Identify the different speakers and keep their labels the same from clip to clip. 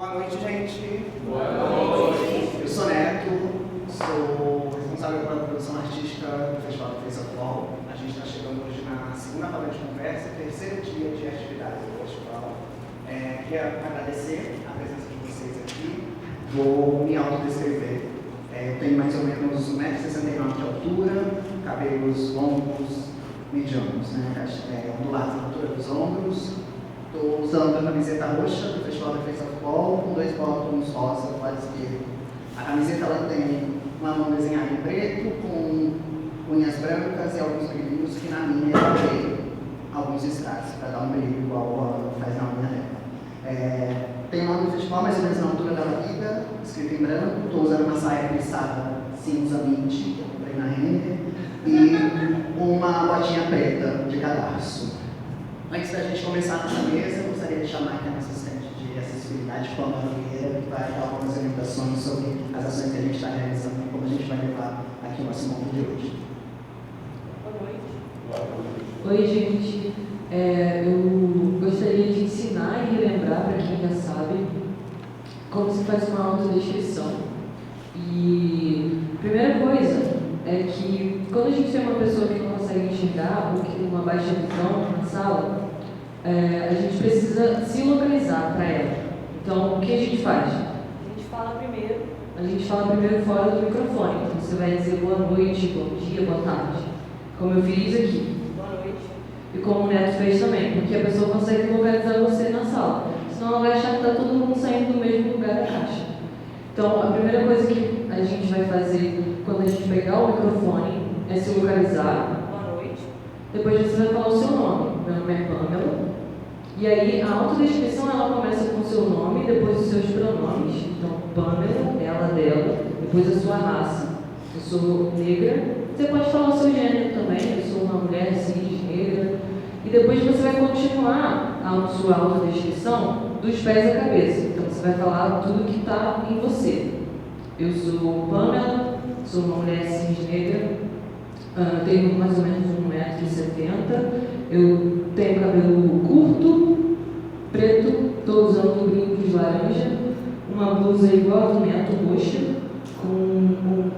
Speaker 1: Boa noite, gente.
Speaker 2: Boa noite.
Speaker 1: Eu sou Neto, sou responsável pela produção artística do Festival do Face Atual. A gente está chegando hoje na segunda roda de conversa, terceiro dia de atividades do festival. Queria agradecer a presença de vocês aqui. Vou me autodescrever. Eu tenho mais ou menos 1,69 m de altura, cabelos longos, medianos, ondulados na altura dos ombros. Estou usando a camiseta roxa do Festival do Face Atual com 2 botões rosa do lado esquerdo. A camiseta ela tem uma mão desenhada em preto, com unhas brancas e alguns brilhinhos que na minha eu dei alguns strass para dar um brilho igual faz na unha dela. Tem o nome do festival mais ou menos na altura da barriga, escrito em branco. Estou usando uma saia plissada cinza mint, que eu comprei na Renner, e uma botinha preta de cadarço. Antes da gente começar a nossa mesa, eu gostaria de chamar aqui a nossa assistente de acessibilidade, Pamela Vieira, que vai dar algumas orientações sobre as ações que a gente está realizando e como a gente vai levar aqui o nosso encontro de hoje.
Speaker 3: Boa noite. Oi, gente. Eu gostaria de ensinar e relembrar, para quem já sabe, como se faz uma autodescrição. E a primeira coisa é que quando a gente tem uma pessoa que não consegue enxergar ou que tem uma baixa visão na sala, a gente precisa se localizar para ela. Então, o que a gente faz? A gente fala primeiro fora do microfone. Então, você vai dizer boa noite, bom dia, boa tarde. Como eu fiz aqui. Boa noite. E como o Neto fez também, porque a pessoa consegue localizar você na sala. Senão ela vai achar que está todo mundo saindo do mesmo lugar da caixa. Então, a primeira coisa que a gente vai fazer quando a gente pegar o microfone é se localizar. Boa noite. Depois você vai falar o seu nome. Meu nome é Pamela. E aí, a autodescrição ela começa com o seu nome, depois os seus pronomes. Então, Pamela, ela, dela, depois a sua raça. Eu sou negra. Você pode falar o seu gênero também. Eu sou uma mulher cis, negra. E depois você vai continuar a sua autodescrição dos pés à cabeça. Então, você vai falar tudo que está em você. Eu sou Pamela, sou uma mulher cis negra, tenho mais ou menos 1,70 m, eu tenho cabelo curto, preto, estou usando brincos de laranja, uma blusa igual a do Neto, roxa, com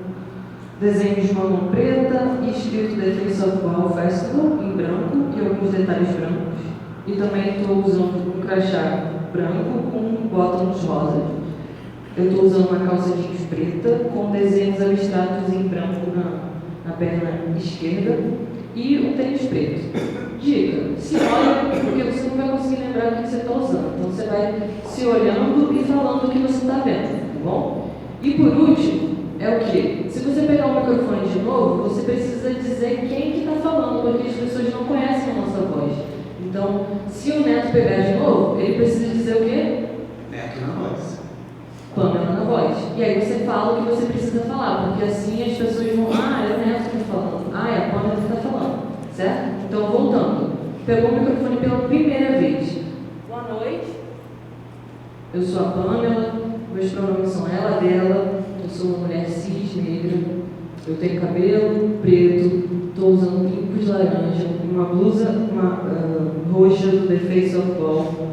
Speaker 3: desenhos de uma mão preta e escrito The Face Atual Festival em branco e alguns detalhes brancos. E também estou usando um crachá branco com botões rosas. Eu estou usando uma calça jeans preta com desenhos abstratos em branco na perna esquerda e um tênis preto. Dica, se olha, porque você não vai conseguir lembrar o que você está usando. Então você vai se olhando e falando o que você está vendo, tá bom? E por último, é o quê? Se você pegar o microfone de novo, você precisa dizer quem que está falando, porque as pessoas não conhecem a nossa voz. Então, se o Neto pegar de novo, ele precisa dizer o quê?
Speaker 1: Neto na voz.
Speaker 3: Pamela na voz. E aí você fala o que você precisa falar, porque assim as pessoas vão, é o Neto que está falando, é a Pamela que está falando, certo? Então, voltando. Pegou o microfone pela primeira vez. Boa noite. Eu sou a Pamela, meus pronomes são ela, dela, eu sou uma mulher cis, negra, eu tenho cabelo preto, estou usando brincos de laranja, uma blusa roxa do The Face Atual,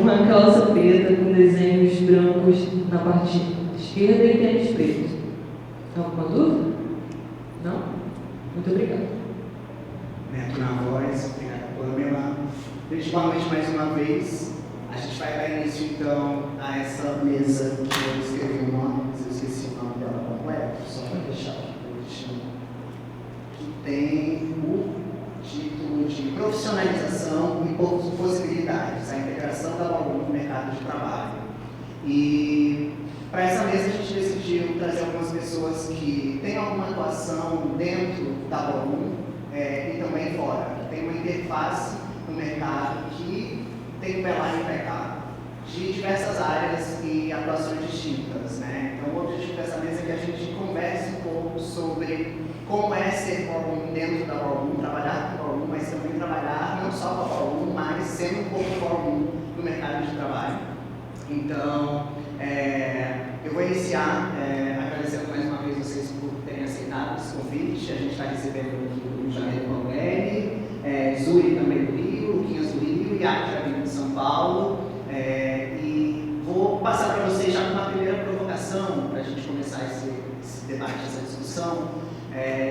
Speaker 3: uma calça preta com desenhos brancos na parte esquerda e tênis preto. Alguma dúvida? Não? Muito obrigada.
Speaker 1: Neto na voz, obrigada, Pamela. Gente, boa noite mais uma vez. A gente vai dar início então a essa mesa que eu escrevi o nome, mas eu esqueci o nome dela completo, só para deixar aqui bonitinho. Que tem o título de Profissionalização e Possibilidades, a integração da Bauru no mercado de trabalho. E para essa mesa a gente decidiu trazer algumas pessoas que têm alguma atuação dentro da Bauru e também fora, que tem uma interface no mercado que tem que pelar e pegar de diversas áreas e atuações distintas, né? Então o objetivo dessa mesa é que a gente converse um pouco sobre como é ser Bauru dentro da Bauru, trabalhar com Bauru, mas também trabalhar não só com a Bauru, mas sendo um pouco Bauru no mercado de trabalho. Então, eu vou iniciar agradecendo mais uma vez vocês por terem aceitado esse convite. A gente está recebendo aqui do Rio de Janeiro com a Zuri também do Rio, Luquinhas do Rio, e Átila vindo de São Paulo. E debate, essa discussão,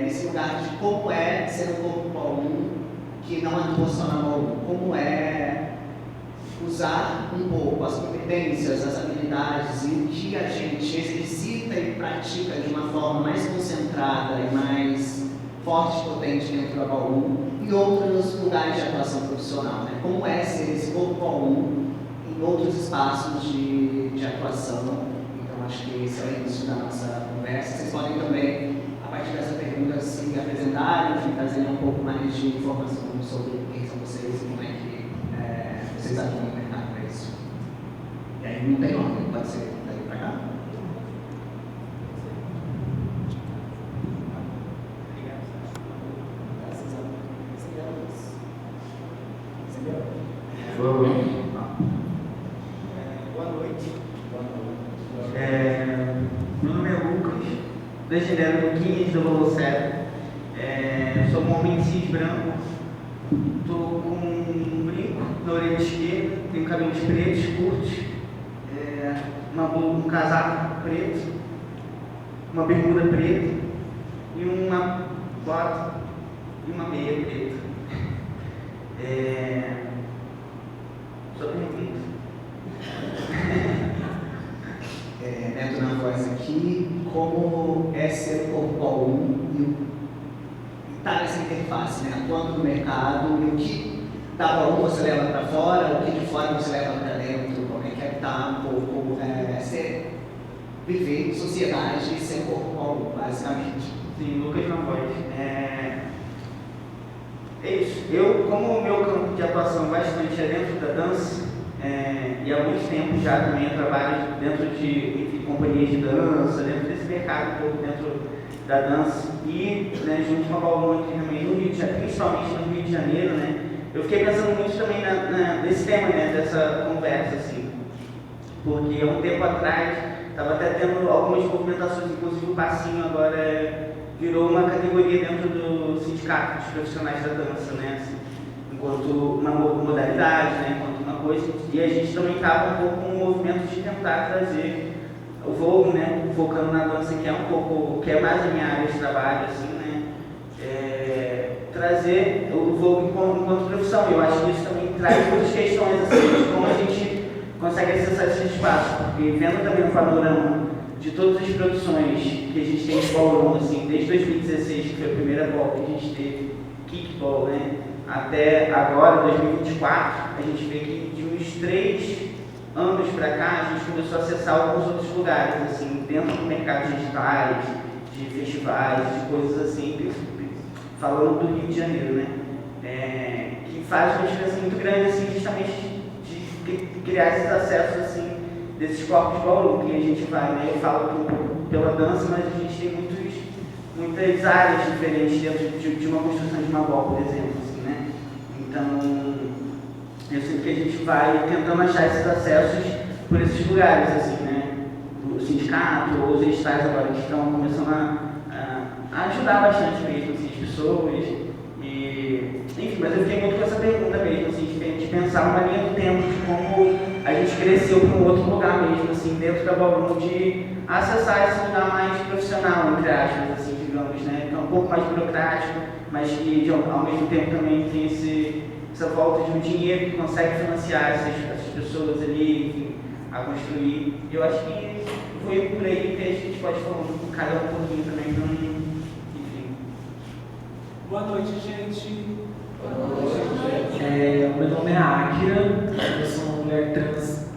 Speaker 1: nesse lugar de como é ser um corpo polo 1 que não atua só na mão 1, como é usar um pouco as competências, as habilidades e o que a gente exercita e pratica de uma forma mais concentrada e mais forte e potente dentro da polo 1 e outros lugares de atuação profissional, né? Como é ser esse corpo polo 1 em outros espaços de atuação. Então, acho que esse é o início da nossa conversa. Vocês podem também, a partir dessa pergunta, se apresentarem, enfim, trazerem um pouco mais de informação sobre quem são vocês e como é que vocês atuam no mercado para isso. E aí não tem ordem, pode ser daí para cá.
Speaker 2: Boa noite. Meu nome é Lucas, descendendo do 15 do Valor Cero. Sou um homem cis branco, estou com um brinco na orelha esquerda, tenho cabelos pretos, curtos, um casaco preto, uma bermuda preta e uma bota e uma meia preta. Só pergunta.
Speaker 1: Neto na voz aqui, como é ser o corpo polo 1 e estar nessa interface, né? Atuando no mercado e o que da polo 1 você leva para fora, o que de fora você leva para dentro, como é que estar um pouco, viver em sociedade e ser corpo polo 1, basicamente.
Speaker 2: Sim, Lucas na voz. É isso. Eu, como o meu campo de atuação bastante é dentro da dança, e há muito tempo já também eu trabalho dentro de companhias de dança, dentro desse mercado, um pouco dentro da dança, e junto com a Balbon aqui também no Rio de Janeiro, principalmente no Rio de Janeiro, né? Eu fiquei pensando muito também nesse tema, né, dessa conversa, assim, porque há um tempo atrás estava até tendo algumas movimentações, inclusive o Passinho agora virou uma categoria dentro do sindicato dos profissionais da dança, né? Assim, enquanto uma modalidade, né? Enquanto uma coisa. E a gente também estava um pouco com um movimento de tentar trazer o Vogue, né? Focando na dança, que é um pouco, que é mais a minha área de trabalho, assim, né? Trazer o Vogue enquanto profissão. Eu acho que isso também traz muitas questões, assim, de como a gente consegue acessar esse espaço, porque vendo também o panorama de todas as produções que a gente tem de ballroom, assim, desde 2016, que foi a primeira ball que a gente teve, kickball, né, até agora, 2024, a gente vê que de uns 3 anos para cá, a gente começou a acessar alguns outros lugares, assim, dentro do mercado de editais, de festivais, de coisas assim, falando do Rio de Janeiro, né, que faz uma diferença muito grande, assim, justamente de criar esses acessos, assim, desses corpos de ballroom que a gente vai, né? Eu falo pela dança, mas a gente tem muitas áreas diferentes dentro de uma construção de uma ball, por exemplo, assim, né? Então, eu sinto que a gente vai tentando achar esses acessos por esses lugares, assim, né? O sindicato, ou os editais agora que estão começando a ajudar bastante mesmo, assim, as pessoas. E, enfim, mas eu fiquei muito com essa pergunta mesmo, assim, de pensar uma linha do tempo, de como a gente cresceu para um outro lugar mesmo, assim, dentro da ballroom, de acessar esse lugar mais profissional, entre aspas, assim, digamos, né? Que é um pouco mais burocrático, mas que ao mesmo tempo também tem essa volta de um dinheiro que consegue financiar essas pessoas ali, enfim, a construir. E eu acho que foi por aí que a gente pode falar com cada um pouquinho também, então, enfim.
Speaker 4: Boa noite, gente.
Speaker 2: Boa noite.
Speaker 4: Meu nome é Akira, eu sou uma mulher trans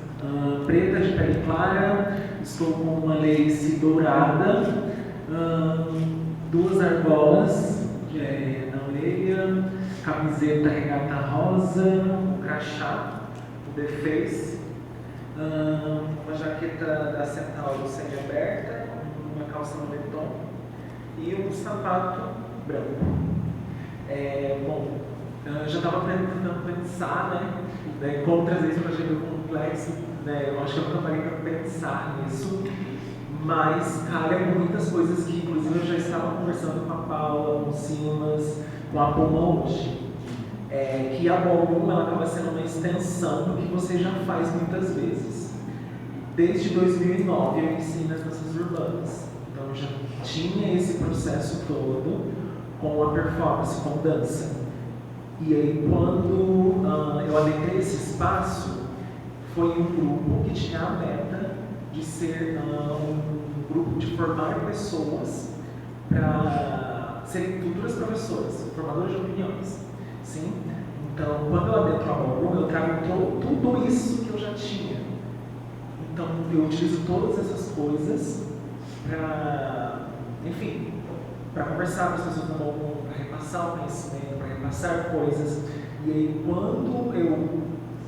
Speaker 4: preta de pele clara, estou com uma lace dourada, 2 argolas na orelha, camiseta regata rosa, um crachá, o The Face, uma jaqueta da Centauro semi-aberta, uma calça moletom e um sapato branco. Eu já estava tentando pensar, né, como trazer isso para a agenda complexo, né, eu acho que eu nunca parei para pensar nisso, mas calha com muitas coisas que, inclusive, eu já estava conversando com a Paula, com o Simas, com a Poma hoje, que a ballroom ela acaba sendo uma extensão do que você já faz muitas vezes. Desde 2009 eu ensino as danças urbanas, então Então eu já tinha esse processo todo com a performance, com dança. E aí quando eu adentrei esse espaço, foi um grupo que tinha a meta de ser um grupo de formar pessoas para serem futuras professoras, formadoras de opiniões. Sim? Então, quando eu adentro a Ballroom, eu trago tudo isso que eu já tinha. Então, eu utilizo todas essas coisas para, enfim, para conversar com as pessoas da Ballroom, para repassar o conhecimento, para repassar coisas. E aí, quando eu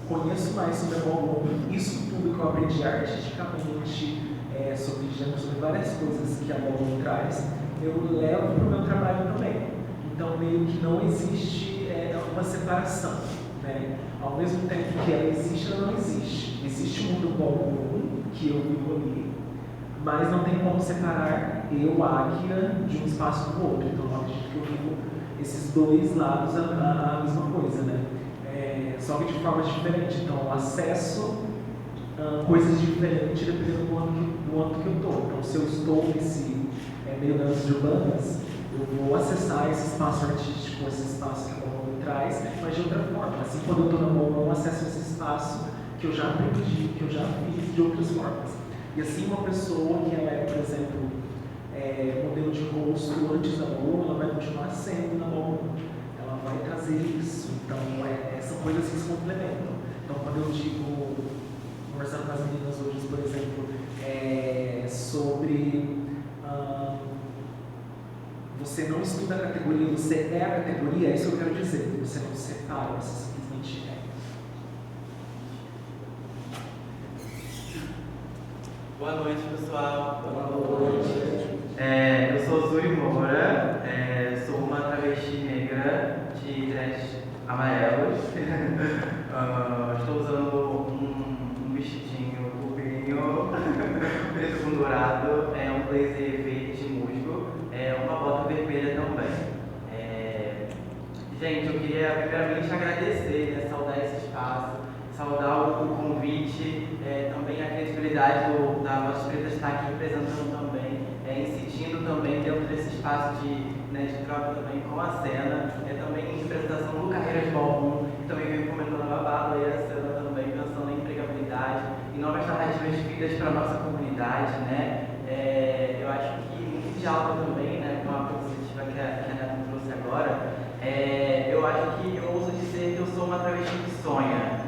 Speaker 4: conheço mais sobre a Ballroom, isso tudo que eu aprendi artisticamente, sobre gênero, sobre várias coisas que a Ballroom traz, eu levo para o meu trabalho também. Então, meio que não existe uma separação, né? Ao mesmo tempo que ela existe, ela não existe. Existe o mundo Ballroom, que eu vivo ali, mas não tem como separar eu, Águia, de um espaço do outro. Então, eu acredito que eu vivo esses dois lados a mesma coisa, né? Só que de formas diferentes. Então, eu acesso coisas diferentes dependendo do âmbito que eu estou. Então, se eu estou nesse meio das urbanas, eu vou acessar esse espaço artístico, esse espaço que a Ballroom traz, mas de outra forma. Assim, quando eu estou na Ballroom, eu acesso esse espaço que eu já aprendi, que eu já fiz de outras formas. E assim, uma pessoa que ela por exemplo, modelo de rosto antes da Ballroom, ela vai continuar sendo na Ballroom. Ela vai trazer isso. Então, são coisas que se complementam. Então, quando eu digo, conversando com as meninas hoje, por exemplo, sobre você não estuda a categoria, você é a categoria, é isso que eu quero dizer. Você não separa, você simplesmente é.
Speaker 5: Boa noite, pessoal.
Speaker 1: Boa noite.
Speaker 5: Eu sou Zuri Moura, sou uma travesti negra de dreads amarelos. Estou usando um vestidinho purpurinho, preto com dourado, um blazer verde musgo, uma bota vermelha também. Gente, eu queria primeiramente agradecer, saudar esse espaço, saudar o convite, também a credibilidade da Vozes Pretas estar aqui representando também, incidindo também dentro desse espaço de troca também com a cena, também em representação do Carreiras Ballroom, que também veio comentando a babado aí a cena também, pensando em empregabilidade e novas narrativas de vidas para a nossa comunidade, né? Eu acho que muito diálogo também, né, com a perspectiva que a Neta trouxe agora, eu acho que eu ouso dizer que eu sou uma travesti que sonha.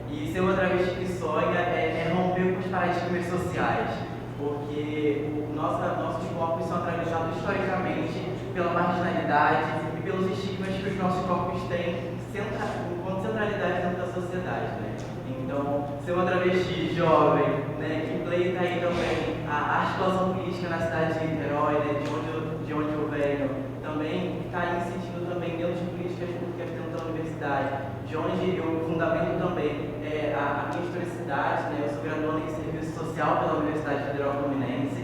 Speaker 5: E ser uma travesti que sonha é romper com os paradigmas sociais, porque nossos corpos são atravessados historicamente pela marginalidade e pelos estigmas que os nossos corpos têm enquanto centralidade dentro da sociedade, né? Então, ser uma travesti jovem, né, que pleita aí também a articulação política na cidade de Niterói, né, de onde eu venho, também está incidindo também dentro de políticas públicas dentro da universidade, de onde eu fundamento também a minha historicidade, né? Eu sou graduanda em Serviço Social pela Universidade Federal Fluminense,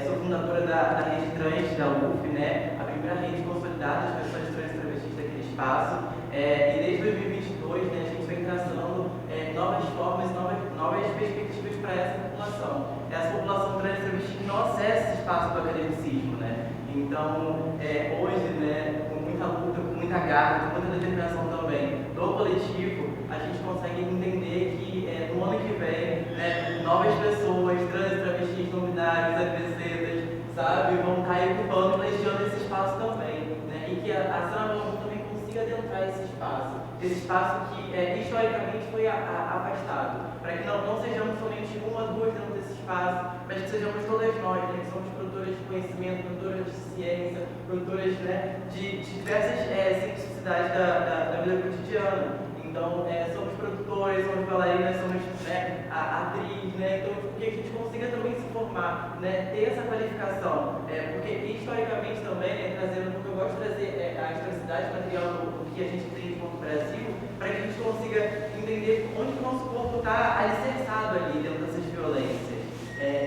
Speaker 5: sou fundadora da rede trans da UF, né? A primeira rede consolidada de pessoas trans e travestis daquele espaço, e desde 2022, né, a gente vem traçando novas formas e novas perspectivas para essa população trans e travesti que não acessa esse espaço do academicismo, né? Então, hoje, né, com muita luta, com muita garra, com muita determinação também do coletivo, a gente consegue entender que no ano que vem, né, novas pessoas, trans, travestis, não binários, agressedas, sabe, vão estar aí ocupando e prestigiando esse espaço também, né? E que a Cena Ballroom também consiga adentrar esse espaço que historicamente foi afastado, para que não sejamos somente uma ou duas dentro desse espaço, mas que sejamos todas nós, né, que somos produtoras de conhecimento, produtoras de ciência, produtoras, né, de diversas cientificidades da vida cotidiana. Então, somos produtores, somos bailarinas, somos, né, atriz, né? Então, que a gente consiga também se formar, né, ter essa qualificação, porque historicamente também, né, trazendo, porque eu gosto de trazer a historicidade material do que a gente tem enquanto Brasil, para que a gente consiga entender onde o nosso corpo está alicerçado ali dentro dessas violências.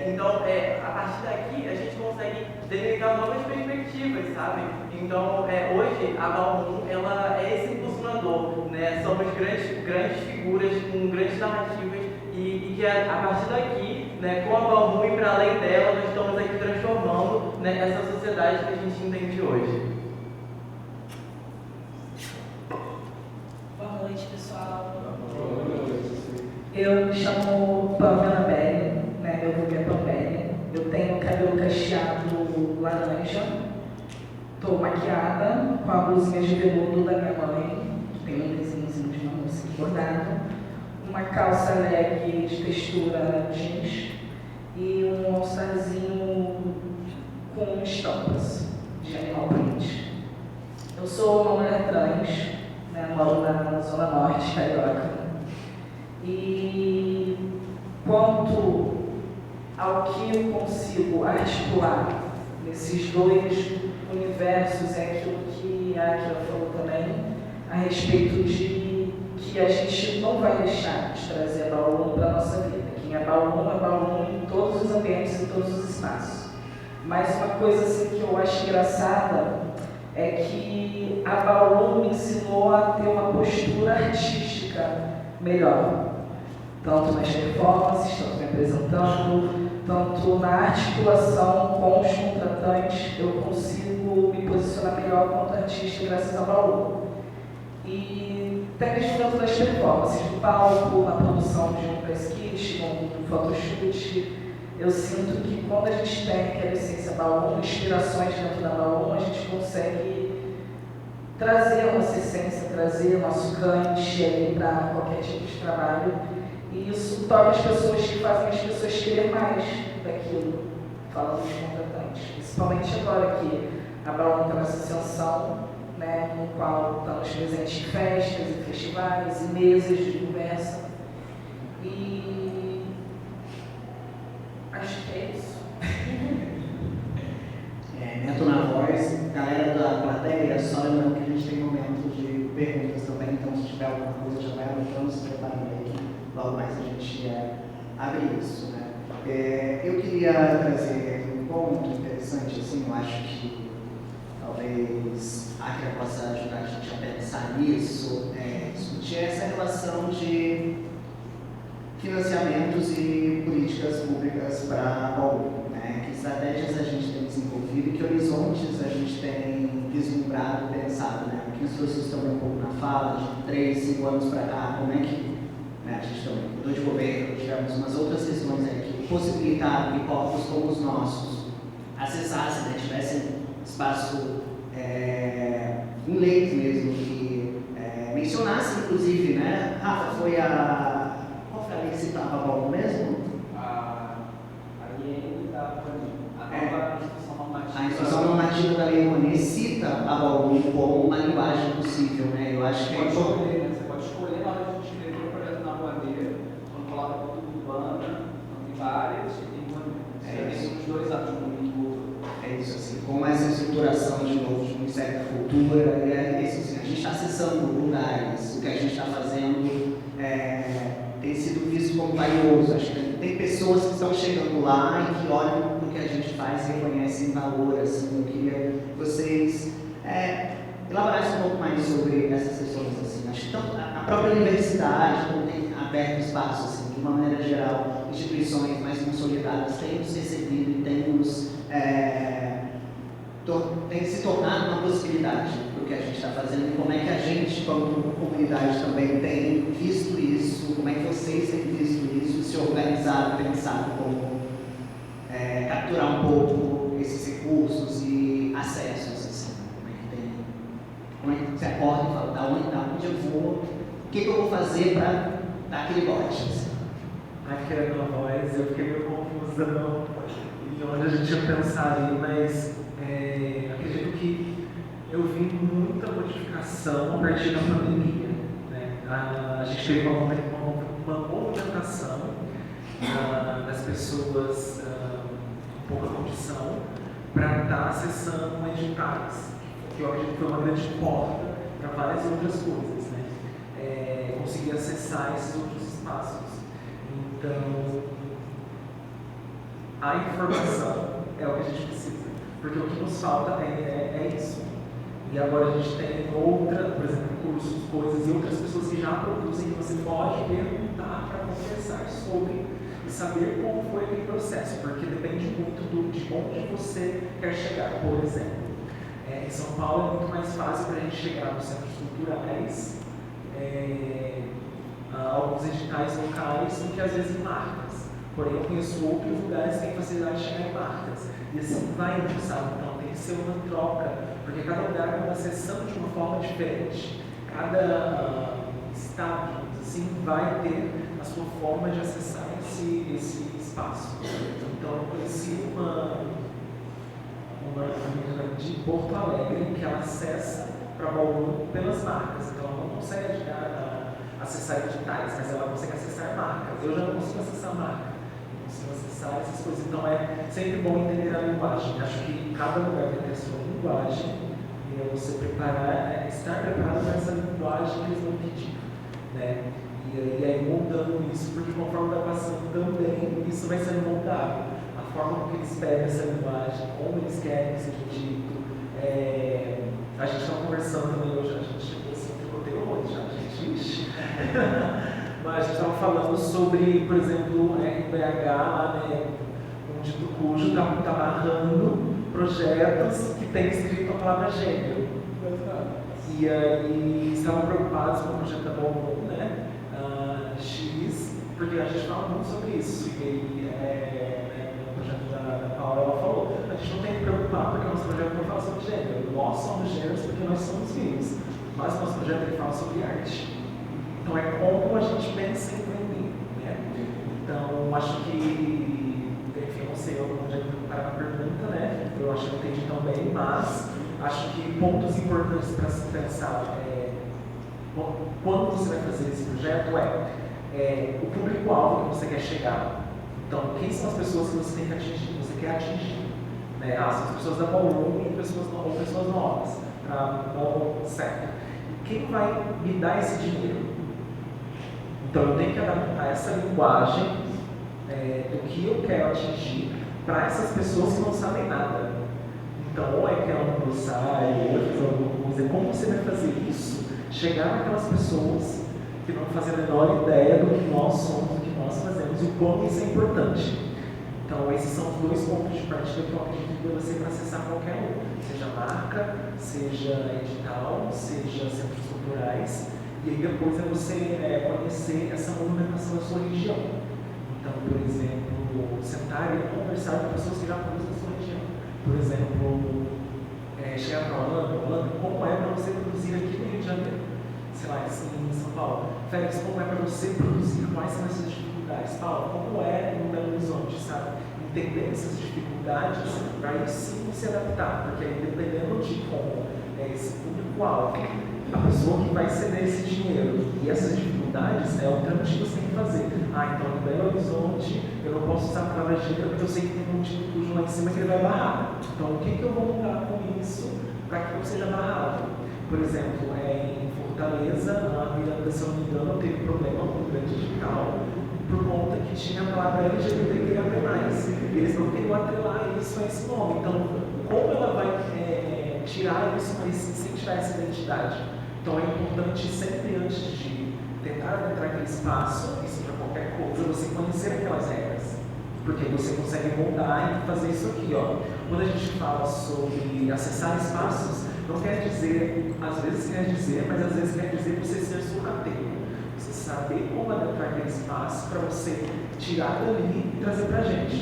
Speaker 5: Então, a partir daqui, a gente consegue delimitar novas perspectivas, sabe? Então, hoje, a Ballroom, ela é esse impulsionador, né? Somos grandes figuras com grandes narrativas e que a partir daqui né, com a Bauru e para além dela, nós estamos aqui transformando, né, essa sociedade que a gente entende hoje.
Speaker 6: Boa noite, pessoal. Eu me chamo Pamela Belli, né, meu nome é Pamela. Eu tenho cabelo cacheado laranja, estou maquiada com a blusinha de veludo da minha mãe, que tem um desenhozinho de uma moça bordado, uma calça leg de textura jeans e um all-starzinho com estampas de animal print. Eu sou uma mulher trans, né, moro na Zona Norte, carioca. E quanto ao que eu consigo articular nesses dois universos, é aquilo que a Akira falou também, a respeito de que a gente não vai deixar de trazer a Bauru para a nossa vida. Quem é Bauru em todos os ambientes, em todos os espaços. Mas uma coisa assim, que eu acho engraçada é que a Bauru me ensinou a ter uma postura artística melhor. Tanto nas performances, tanto me apresentando, tanto na articulação com os contratantes, eu consigo me posicionar melhor quanto artista graças a Bauru. E até mesmo dentro das performances, no palco, na produção de um press kit, um photoshoot, eu sinto que quando a gente tem aquela essência Bauru, inspirações dentro da Bauru, a gente consegue trazer a nossa essência, trazer o nosso cante aí para qualquer tipo de trabalho. E isso torna as pessoas que fazem as pessoas querer mais daquilo, falando dos contratantes. Principalmente agora que a Bauru está nessa ascensão, né, no qual estamos presentes em festas, em festivais, em mesas de conversa. E acho que é isso.
Speaker 1: Neto na voz, galera da plateia, só lembrando que a gente tem momento de perguntas também, então se tiver alguma coisa já vai anotando, se preparando aí, logo mais a gente abre isso, né? Eu queria trazer um ponto interessante, assim, eu acho que talvez a Akira possa ajudar a gente a pensar nisso, discutir essa relação de financiamentos e políticas públicas para a Bauru, né? Que estratégias a gente tem desenvolvido e que horizontes a gente tem vislumbrado, pensado, né? Aqui os professores estão um pouco na fala, de 3, 5 anos para cá, como é que, né, a gente também mudou de governo, tivemos umas outras questões aí que possibilitaram que corpos como os nossos acessassem, né, tivessem espaço em leis mesmo, que mencionassem, inclusive, né, Rafa, foi qual foi a lei que citava a Bauru mesmo?
Speaker 2: A IN da nova instituição normativa.
Speaker 1: A instituição normativa da Lei Rouanet cita a Bauru como uma linguagem possível, né? Eu acho que
Speaker 2: Você pode escolher na hora de escrever o projeto na Rouanet, quando coloca a cultura urbana, tem várias, tem os dois atos muito.
Speaker 1: é isso, assim, com essa estruturação de novo do Ministério da Cultura, isso, assim, a gente está acessando lugares, o que a gente está fazendo tem sido visto como valioso. Acho que tem pessoas que estão chegando lá e que olham para o que a gente faz e reconhecem valor. Assim, eu queria que vocês elaborassem um pouco mais sobre essas questões. Assim. Acho que a própria universidade, como tem aberto espaço, assim, de uma maneira geral, instituições mais consolidadas têm nos recebido e tem se tornado uma possibilidade do que a gente está fazendo, e como é que a gente, como comunidade, também tem visto isso, como é que vocês têm visto isso, se organizado, pensado como capturar um pouco esses recursos e acessos, assim, como é que você acorda e fala, da onde eu vou, o que eu vou fazer para dar aquele bote, assim.
Speaker 4: Aqui era minha voz, eu fiquei meio confusa em onde a gente ia pensar ali, mas acredito que eu vi muita modificação a partir da pandemia, né? A gente teve uma movimentação das pessoas com pouca condição para estar acessando editais, que eu acredito que foi uma grande porta para várias outras coisas, né? Conseguir acessar esses outros espaços. Então, a informação é o que a gente precisa, porque o que nos falta é isso. E agora a gente tem por exemplo, cursos, coisas e outras pessoas que já produzem, que você pode perguntar para conversar sobre e saber como foi aquele processo, porque depende muito de onde você quer chegar. Por exemplo, em São Paulo é muito mais fácil para a gente chegar nos centros culturais, alguns editais locais, do que às vezes em marcas. Porém, eu conheço outros lugares que têm facilidade de chegar em marcas. E assim vai indo, sabe? Então tem que ser uma troca, porque cada lugar acaba acessando de uma forma diferente. Cada estado, assim, vai ter a sua forma de acessar esse espaço. Então, eu conheci uma menina de Porto Alegre que ela acessa para Bauru pelas marcas. Então, ela não consegue acessar editais, mas ela consegue acessar marcas. Eu já não consigo acessar marca, não consigo acessar essas coisas. Então, é sempre bom entender a linguagem. Acho que cada lugar tem a sua linguagem e é você estar preparado para essa linguagem que eles vão pedir, né? E aí moldando isso, porque conforme vai passando também, isso vai sendo moldado. A forma como eles pedem essa linguagem, como eles querem que seja dito. A gente estava conversando também hoje, a gente chegou assim, ficou terror já, gente. Mas a gente estava falando sobre, por exemplo, em BH, lá, né, um dito cujo está barrando projetos que tem escrito a palavra gênero. E aí estavam preocupados com o projeto da Bom, né? X, porque a gente fala muito sobre isso. E aí, no projeto da Paula, ela falou: a gente não tem que preocupar porque o nosso projeto não fala sobre gênero. Nós somos gêneros porque nós somos vivos. Mas o nosso projeto ele fala sobre arte. Então é como a gente pensa em vender, né? Então acho que, enfim, eu não sei onde é que eu parar a pergunta, né? Eu acho que eu entendi também, mas acho que pontos importantes para se pensar quando você vai fazer esse projeto o público-alvo que você quer chegar. Então, quem são as pessoas que você tem que atingir, que você quer atingir? Né? São as pessoas da Ballroom ou pessoas novas, certo? E quem vai me dar esse dinheiro? Então, eu tenho que adaptar essa linguagem do que eu quero atingir para essas pessoas que não sabem nada. Então, ou é que ela não sai, ou é fazer alguma coisa. Como você vai fazer isso? Chegar naquelas pessoas que não fazem a menor ideia do que nós somos, do que nós fazemos e o quanto isso é importante. Então, esses são os dois pontos de partida que eu acredito que deve ser para acessar qualquer um, seja marca, seja edital, seja centros culturais, e aí depois é você conhecer essa movimentação da sua região. Então, por exemplo, sentar e conversar com pessoas que já produzem na sua região. Por exemplo, chegar para Holanda, como é para você produzir aqui no Rio de Janeiro? Sei lá, em São Paulo. Félix, como é para você produzir? Quais são essas dificuldades? Paulo, como é no Belo Horizonte, sabe? Entender essas dificuldades para aí sim se adaptar, porque aí dependendo de como esse público-alvo, a pessoa que vai ceder esse dinheiro e essas dificuldades é o trâmite que você tem que fazer. Então no Belo Horizonte eu não posso usar a palavra gênero porque eu sei que tem um tipo cujo lá em cima que ele vai barrar. Então o que eu vou mudar com isso para que não seja barrado? Por exemplo, em Fortaleza, a Miranda, se eu não me engano, teve problema com o grande digital por conta que tinha a palavra LGBTQIA+. Eles não queriam atrelar isso a esse nome. Então, como ela vai tirar isso, mas sem tirar essa identidade? Então, é importante sempre, antes de tentar entrar naquele espaço, e seja qualquer coisa, você conhecer aquelas regras. Porque você consegue moldar e fazer isso aqui, ó. Quando a gente fala sobre acessar espaços, não quer dizer, às vezes quer dizer, mas às vezes quer dizer você ser sorrateiro. Você saber como adaptar aquele espaço para você tirar dali e trazer para a gente.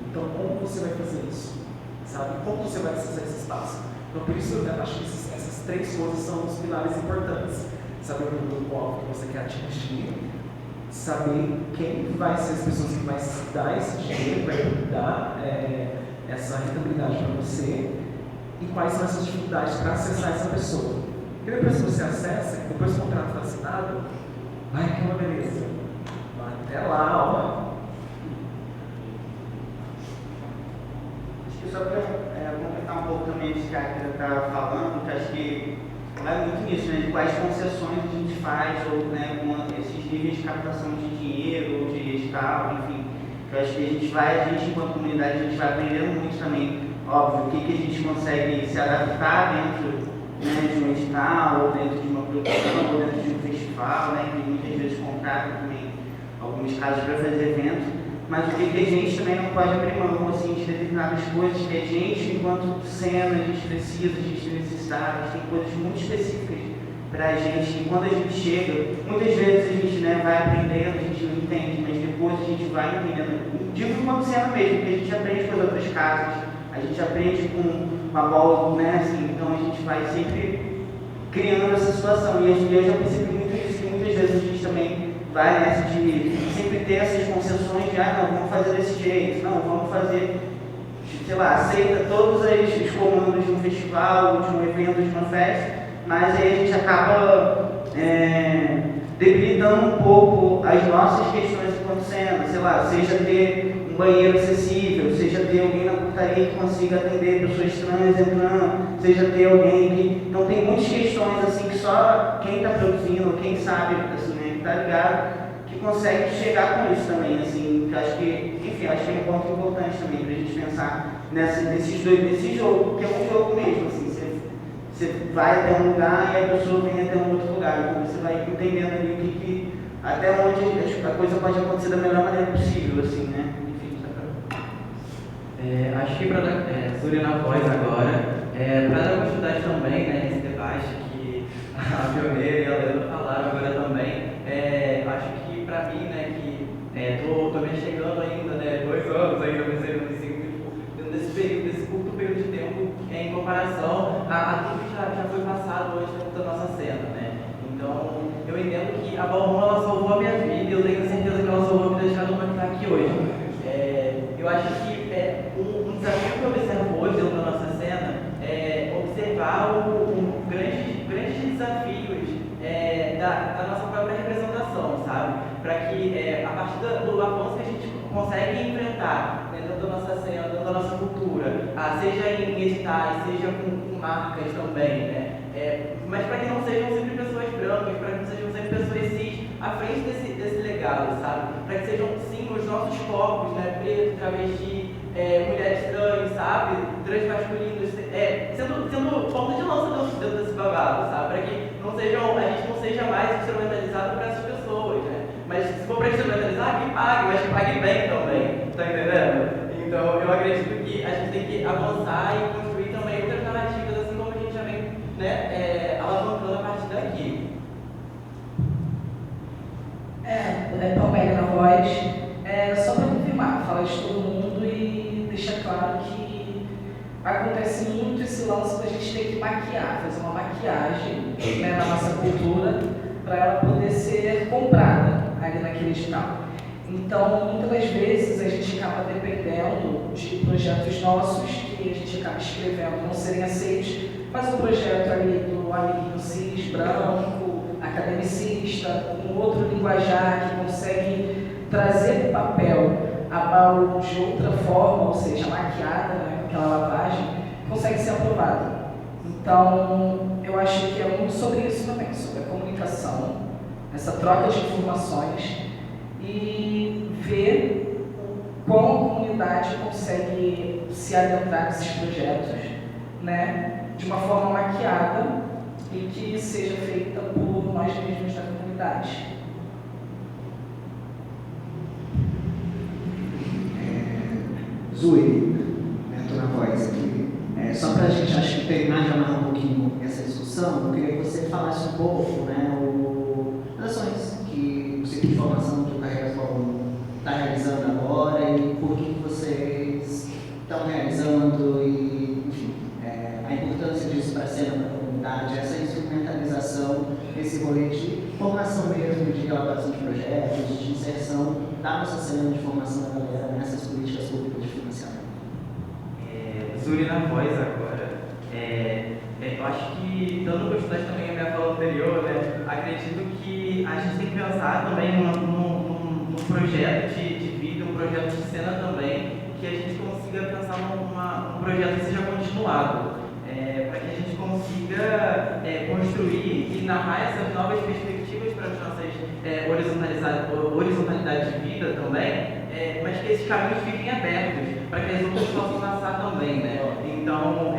Speaker 4: Então, como você vai fazer isso? Sabe? Como você vai acessar esse espaço? Então, por isso, eu acho que essas três coisas são os pilares importantes. Saber o público-alvo que você quer atingir, saber quem vai ser as pessoas que vai dar esse dinheiro, vai dar essa rentabilidade para você, e quais são essas dificuldades para acessar essa pessoa. Porque depois que você acessa, depois que o contrato está assinado, vai que é uma beleza. Vai até lá, ó.
Speaker 2: Acho que só para completar um pouco também disso que a Akira está falando, que acho que vai muito nisso, né? De quais concessões a gente faz, ou né, com esses níveis de captação de dinheiro, ou de edital, enfim. Eu acho que a gente enquanto comunidade, a gente vai aprendendo muito também, óbvio, o que a gente consegue se adaptar dentro, né, de um edital, ou dentro de uma produção, ou dentro de um festival, né, que muitas vezes contratam também alguns casos para fazer eventos, mas o que a gente também não pode abrir mão assim, de determinadas coisas que a gente, enquanto cena, a gente precisa, a gente tem necessidade, a gente tem coisas muito específicas para a gente, e quando a gente chega, muitas vezes a gente vai aprendendo, a gente não entende, mas depois a gente vai entendendo. Digo enquanto cena mesmo, porque a gente aprende com as outras casas, a gente aprende com a bola, assim, então a gente vai sempre criando essa situação. E eu já percebi muito isso, que muitas vezes a gente também vai nessa de sempre ter essas concessões de, não, vamos fazer desse jeito, não, vamos fazer, sei lá, aceita todos os comandos de um festival, de um evento, de uma festa, mas aí a gente acaba debilitando um pouco as nossas questões enquanto cena, sei lá, seja ter um banheiro acessível, seja ter alguém na portaria que consiga atender pessoas trans entrando, seja ter alguém que... Então tem muitas questões assim que só quem está produzindo, quem sabe, assim, que está ligado, que consegue chegar com isso também, assim, que acho que, enfim, acho que é um ponto importante também para a gente pensar nesse jogo, que é um jogo mesmo, assim, você vai até um lugar e a pessoa vem até um outro lugar, então você vai entendendo ali até onde a coisa pode acontecer da melhor maneira possível, assim, né? Enfim,
Speaker 5: acho que para Zuri na voz agora, para dar continuidade também, né, nesse debate que a pioneira e a Leandro falaram agora também, acho que para mim, né, que tô também chegando ainda, né, 2 anos ainda, dentro desse curto período de tempo, em comparação a tudo que já foi passado hoje dentro da nossa cena, né. Então, eu entendo que a Ballroom, ela salvou a minha vida e eu tenho certeza que ela salvou a vida de cada uma que está aqui hoje. Eu acho que um desafio que eu observo hoje dentro da nossa cena é observar grandes desafios da nossa própria representação, sabe? Para que, a partir do avanço que a gente consegue enfrentar dentro da nossa cena, dentro da nossa cultura, seja em editais, seja com marcas também, né? Mas para que não sejam sempre pessoas brancas, para que não sejam sempre pessoas cis à frente desse legado, sabe? Para que sejam, sim, os nossos corpos, né? Preto, travesti, mulheres trans, sabe? Transmasculinos, sendo ponta de lança dentro desse babado, sabe? Para que a gente não seja mais instrumentalizado por essas pessoas, né? Mas se for para instrumentalizar, que pague, mas que pague bem também, tá entendendo? Então, eu acredito que a gente tem que avançar e construir também outras narrativas, assim como a gente já vem, né, alavancando a partir daqui.
Speaker 6: Palmeira na voz, só para confirmar, falar de todo mundo e deixar claro que acontece muito esse lance da gente ter que maquiar, fazer uma maquiagem, né, na nossa cultura para ela poder ser comprada ali naquele edital. Então, muitas das vezes a gente acaba dependendo de projetos nossos que a gente acaba escrevendo não serem aceitos, faz um projeto ali do amiguinho cis, branco, academicista, com outro linguajar que consegue trazer para o papel a Ballroom de outra forma, ou seja, maquiada, né, aquela lavagem, consegue ser aprovado. Então, eu acho que é muito sobre isso também, sobre a comunicação, essa troca de informações e ver como a comunidade consegue se adentrar nesses projetos, né, de uma forma maquiada e que seja feita por nós mesmos da comunidade.
Speaker 1: Zuri, estou na voz aqui. Só para a gente, acho que terminar de amarrar um pouquinho essa discussão, eu queria que você falasse um pouco, né, as ações que o Ciclo de Formação do Carreiras Ballroom está realizando agora e por que vocês estão realizando e, enfim, a importância disso para a cena, para a comunidade, essa instrumentalização, esse rolê de formação mesmo, de elaboração de projetos, de inserção da nossa cena de formação da galera nessas políticas públicas de financiamento.
Speaker 5: Zuri na voz agora. Eu acho que, dando continuidade também à minha fala anterior, né, acredito que a gente tem que pensar também num projeto de vida, um projeto de cena também, que a gente consiga pensar num projeto que seja continuado, para que a gente consiga construir e narrar essas novas perspectivas para as nossas horizontalidades de vida também, mas que esses caminhos fiquem abertos, para que as outras possam passar também, né? Então,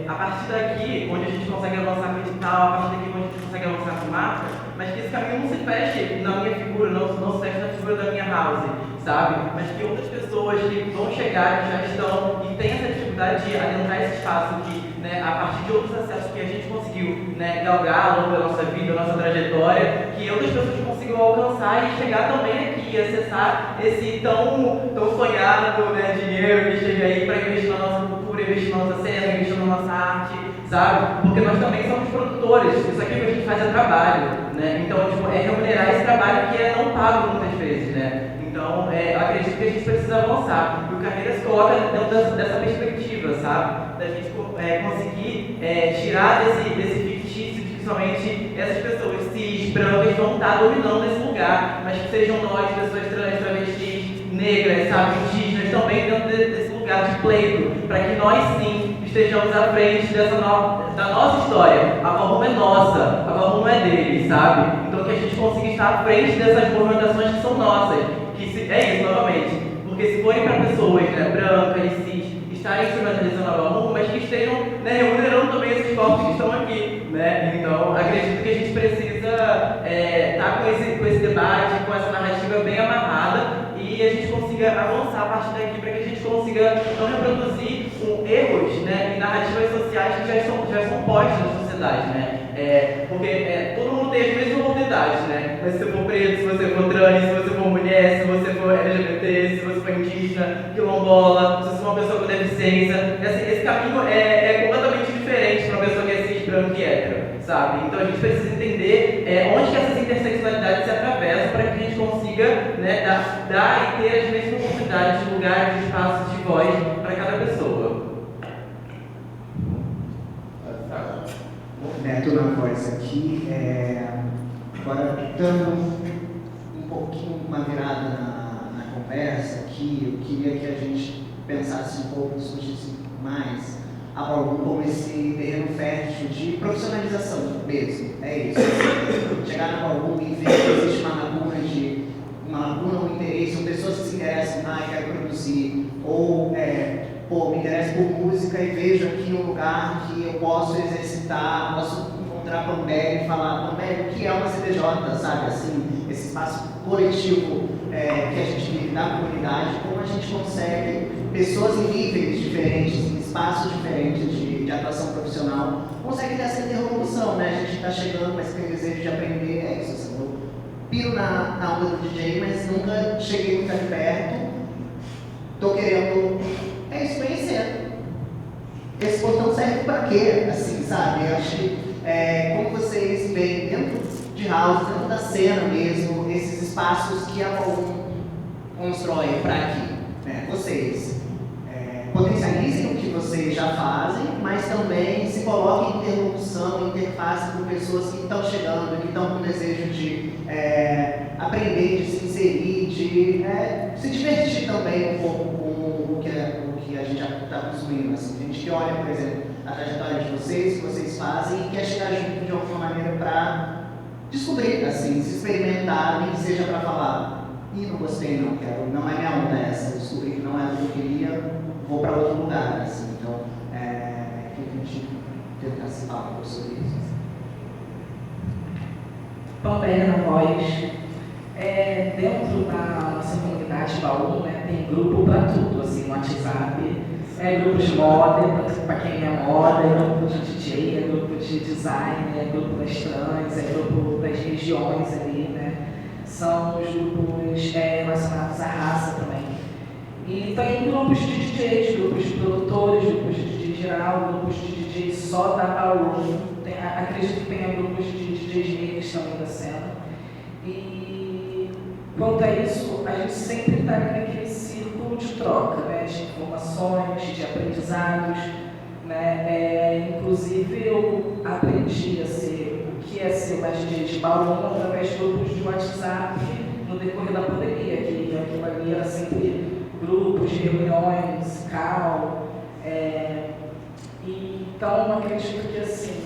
Speaker 5: a partir daqui, onde a gente consegue avançar com o edital, a partir daqui onde a gente consegue avançar com marca, mas que esse caminho não se feche na minha figura, não se feche na figura da minha house, sabe? Mas que outras pessoas que vão chegar, que já estão e têm essa dificuldade de adentrar esse espaço que, né, a partir de outros acessos que a gente conseguiu, né, galgar ao longo da nossa vida, da nossa trajetória, que outras pessoas consigam alcançar e chegar também aqui, acessar esse tão sonhado, né, dinheiro que chega aí para investir na nossa cultura, investir na nossa cena, investir na nossa arte, sabe? Porque nós também somos produtores, isso aqui que a gente faz é trabalho, né? Então, tipo, é remunerar esse trabalho que é não pago muitas vezes, né? Então, acredito que a gente precisa avançar. E o Carreiras se coloca dentro dessa perspectiva, sabe? Da gente conseguir tirar desse fictício de que somente essas pessoas cis, brancas, vão estar dominando esse lugar, mas que sejam nós, pessoas trans, travestis, negras, sabe, indígenas, também dentro desse lugar de pleito, para que nós sim estejamos à frente da nossa história. A Valrumo é nossa, a Valrumo é deles, sabe? Então que a gente consiga estar à frente dessas movimentações que são nossas. É isso, novamente. Porque se forem para pessoas, né, brancas e cis estarem instrumentalizando a Valrumo, mas que estejam, né, remunerando também esses corpos que estão aqui, né? Então acredito que a gente precisa estar com esse debate, com essa narrativa bem amarrada, e a gente consiga avançar a partir daqui para que a gente consiga não reproduzir erros, né, em narrativas sociais que já são postas na sociedade, né? Porque todo mundo tem as mesmas oportunidades, né? Mas se você for preto, se você for trans, se você for mulher, se você for LGBT, se você for indígena, quilombola, se você for uma pessoa com deficiência, esse caminho é completamente diferente para uma pessoa que é cis, branca e hétero, sabe? Então a gente precisa entender onde que essas interseccionalidades se atravessam para que a gente consiga, né, dar e ter as mesmas oportunidades, lugares, espaços de voz para cada pessoa.
Speaker 1: Neto na voz aqui, agora dando um pouquinho uma virada na conversa aqui, eu queria que a gente pensasse um pouco, discutisse mais a Valrumo como esse terreno fértil de profissionalização mesmo, é isso. Chegar na Valrumo e ver que existe uma laguna, um interesse, ou pessoas que se interessam, quero produzir, ou me interesso por música e vejo aqui um lugar que eu posso exercitar, posso encontrar Pambé e falar, Pambé, o que é uma CDJ, sabe? Assim, esse espaço coletivo que a gente vive da comunidade, como a gente consegue, pessoas em níveis diferentes, em espaços diferentes de atuação profissional, consegue ter essa interlocução, né? A gente está chegando, mas tem desejo de aprender, isso, assim, eu piro na onda do DJ, mas nunca cheguei muito ali perto, estou querendo... É isso, conhecer. Esse botão serve para quê? Assim, sabe? Eu acho que como vocês veem dentro de house, dentro da cena mesmo, esses espaços que a Valrumo constrói para aqui, né? Vocês potencializem o que vocês já fazem, mas também se coloquem em interlocução, em interface com pessoas que estão chegando, que estão com desejo de aprender, de se inserir, de se divertir também um pouco com o que a gente já está consumindo. Assim. A gente que olha, por exemplo, a trajetória de vocês, que vocês fazem, e quer chegar junto de alguma maneira para descobrir, assim, se experimentar, nem que seja para falar, não gostei, não quero, não é minha onda essa, eu descobri que não é o que eu queria, vou para outro lugar, assim. Então, que a gente tentasse falar um pouco sobre isso. Assim.
Speaker 6: Pambé na voz. Dentro da nossa comunidade Valrumo, né, tem grupo para tudo, assim, no WhatsApp, grupo de moda, para quem é moda, grupo de DJ, grupo de design, grupo das trans, grupo das regiões ali, né, são os grupos relacionados à raça também. E tem grupos de DJs, grupos de produtores, grupos de DJ geral, grupos de DJ só da Valrumo, acredito que tenha grupos de DJs negros também da cena. E quanto a isso, a gente sempre está naquele círculo de troca, né, de informações, de aprendizados, né, inclusive eu aprendi a ser o que é ser uma DJ de Valrumo através de grupos de WhatsApp no decorrer da pandemia, que aquilo ali era sempre grupos de reuniões, call, então acredito que assim,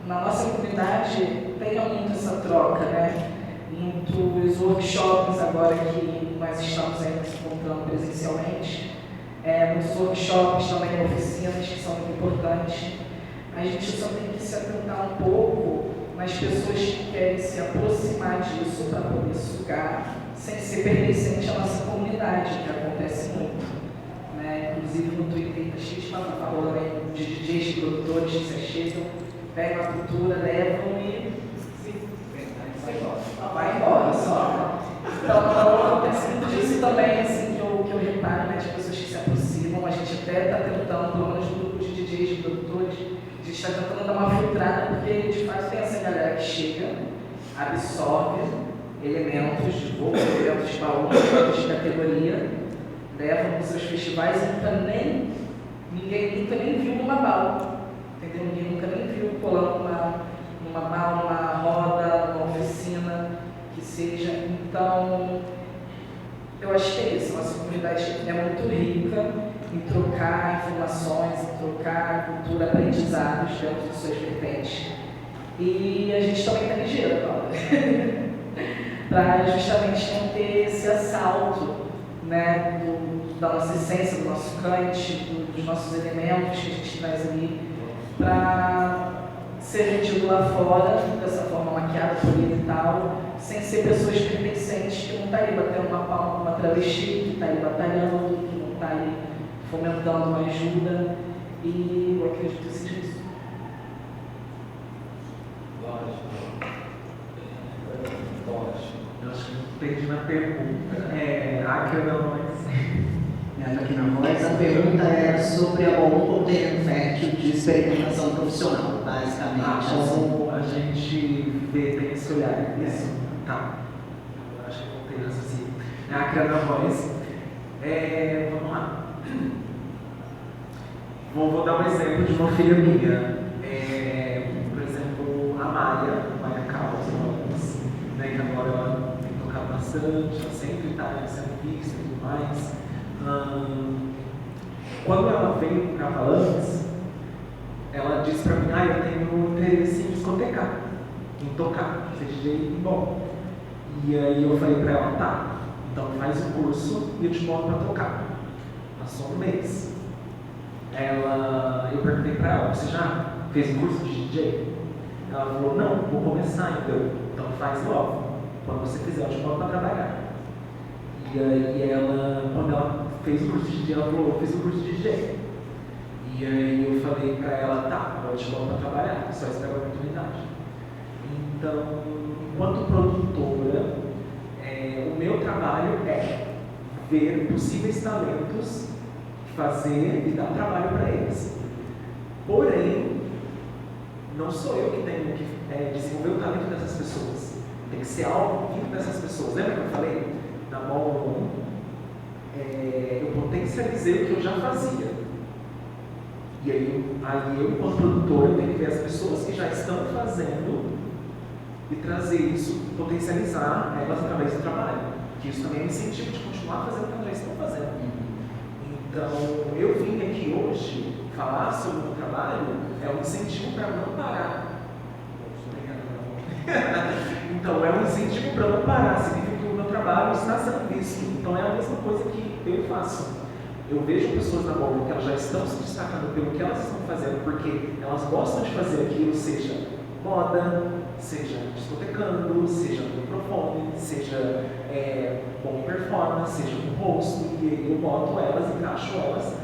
Speaker 6: na nossa comunidade tenha muito essa troca, né? Muitos workshops agora que nós estamos ainda se encontrando presencialmente, muitos workshops também, oficinas que são muito importantes. A gente só tem que se atentar um pouco nas pessoas que querem se aproximar disso para poder sugar, sem ser pertencente à nossa comunidade, que acontece muito. Né? Inclusive no Twitter está cheio de falando de DJs, de produtores que se chegam, pegam a cultura, levam e vai embora só. Então acontece muito disso também, assim, que eu reparo, né, de pessoas que se aproximam. A gente até está tentando, pelo menos no grupo de DJs, de produtores, a gente está tentando dar uma filtrada, porque de fato tem essa galera que chega, absorve elementos de voo, elementos de baú, elementos de categoria, levam para os seus festivais e ninguém nunca nem viu numa bala, entendeu? Ninguém nunca nem viu colando numa bala, numa roda, numa oficina, que seja. Então, eu acho que é isso. Nossa comunidade é muito rica em trocar informações, em trocar cultura, aprendizados dentro dos seus vertentes. E a gente também está ligeiro agora, para justamente não ter esse assalto, né, da nossa essência, do nosso cante, dos nossos elementos que a gente traz ali, para ser vendido lá fora, dessa forma maquiada, polida e tal, sem ser pessoas pertencentes que não estão ali batendo uma palma com uma travesti, que está ali batalhando, que não está ali fomentando uma ajuda. E eu acredito que seja isso.
Speaker 4: Eu acho que eu perdi na pergunta. Aqui não, mas.
Speaker 1: Aqui na voz, a pergunta era sobre a um terreno fértil de experimentação profissional, basicamente.
Speaker 4: Como a gente vê, tem esse olhar. Isso. Tá. Eu acho que eu tenho assim. Aqui na voz. Vamos lá. Vou dar um exemplo de uma filha minha. Por exemplo, a Maia Carlos, né, que agora ela tem tocado bastante, ela sempre está sendo vista e tudo mais. Quando ela veio para Avalanches, ela disse para mim: eu tenho interesse em discotecar, em tocar, ser DJ bom. E aí eu falei para ela: tá, então faz o curso e eu te boto para tocar. Passou um mês. Eu perguntei para ela: você já fez o curso de DJ? Ela falou: não, vou começar então faz logo. Quando você fizer, eu te boto para trabalhar. E aí quando ela fez o curso de DJ, ela falou: eu fiz o curso de DJ. E aí eu falei para ela: tá, agora eu te boto para trabalhar, só espera a oportunidade. Então, enquanto produtora, o meu trabalho é ver possíveis talentos, fazer e dar trabalho para eles. Porém, não sou eu que tenho que desenvolver o talento dessas pessoas. Tem que ser algo vindo dessas pessoas. Lembra que eu falei? Na mão, eu potencializei o que eu já fazia. E aí eu, enquanto produtor, eu tenho que ver as pessoas que já estão fazendo e trazer isso, potencializar elas através do trabalho. Que isso também é um incentivo de continuar fazendo o que elas já estão fazendo. Então, eu vim aqui hoje falar sobre o meu trabalho, é um incentivo para não parar. Então, é um incentivo para não parar, significa que o meu trabalho está sendo visto. Então, é a mesma coisa que eu faço. Eu vejo pessoas na bola que elas já estão se destacando pelo que elas estão fazendo, porque elas gostam de fazer aquilo, seja moda, seja discotecando, seja no microfone, seja bom performance, seja com rosto, e eu boto elas, encaixo elas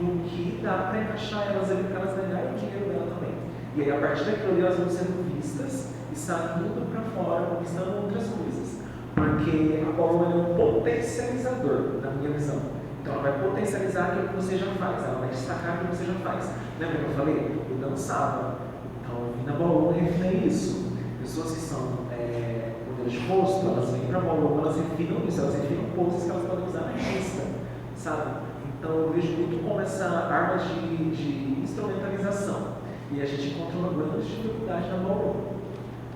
Speaker 4: no que dá para encaixar elas ali para elas ganharem o dinheiro dela também. E aí, a partir daquilo ali, elas vão sendo vistas e saindo para fora, conquistando outras coisas. Porque a bola é um potencializador, na minha visão. Então, ela vai potencializar aquilo que você já faz, ela vai destacar aquilo que você já faz. Lembra que eu falei? Eu dançava. Então, eu vim na bola e refinei isso. Pessoas que são modelos de rosto, elas vêm para a bola, elas refinam isso, elas refinam coisas que elas podem usar na pista, sabe? Então, eu vejo muito como essa arma de instrumentalização. E a gente encontra uma grande dificuldade na bola.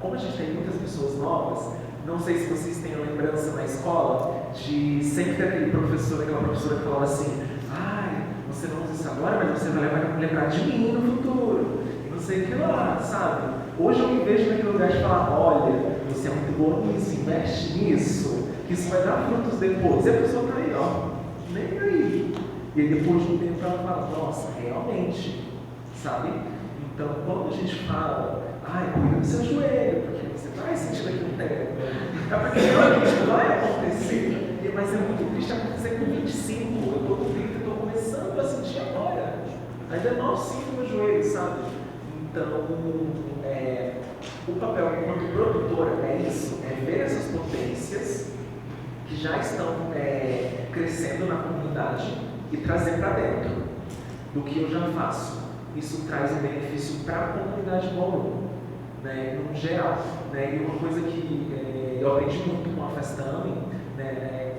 Speaker 4: Como a gente tem muitas pessoas novas, não sei se vocês têm a lembrança na escola de sempre ter aquele professor, aquela professora que falava assim: você não usa isso agora, mas você vai lembrar de mim no futuro. E não sei o que lá, sabe? Hoje eu me vejo naquele lugar de falar: olha, você é muito bom nisso, investe nisso, que isso vai dar frutos depois. E a pessoa tá aí, nem aí. E aí depois de um tempo ela fala: nossa, realmente, sabe? Então, quando a gente fala, ai, cuida do seu joelho, porque você vai sentir aqui no teto. É porque realmente vai acontecer. Mas é muito triste acontecer com 25. Eu estou com 30 e estou começando a sentir agora. Ainda não sinto meu joelho, sabe? Então, o papel enquanto produtora é isso, é ver essas potências que já estão crescendo na comunidade e trazer para dentro do que eu já faço. Isso traz um benefício para a comunidade Bauru, né, no geral. Né? E uma coisa que eu aprendi muito com a Festa AME, né,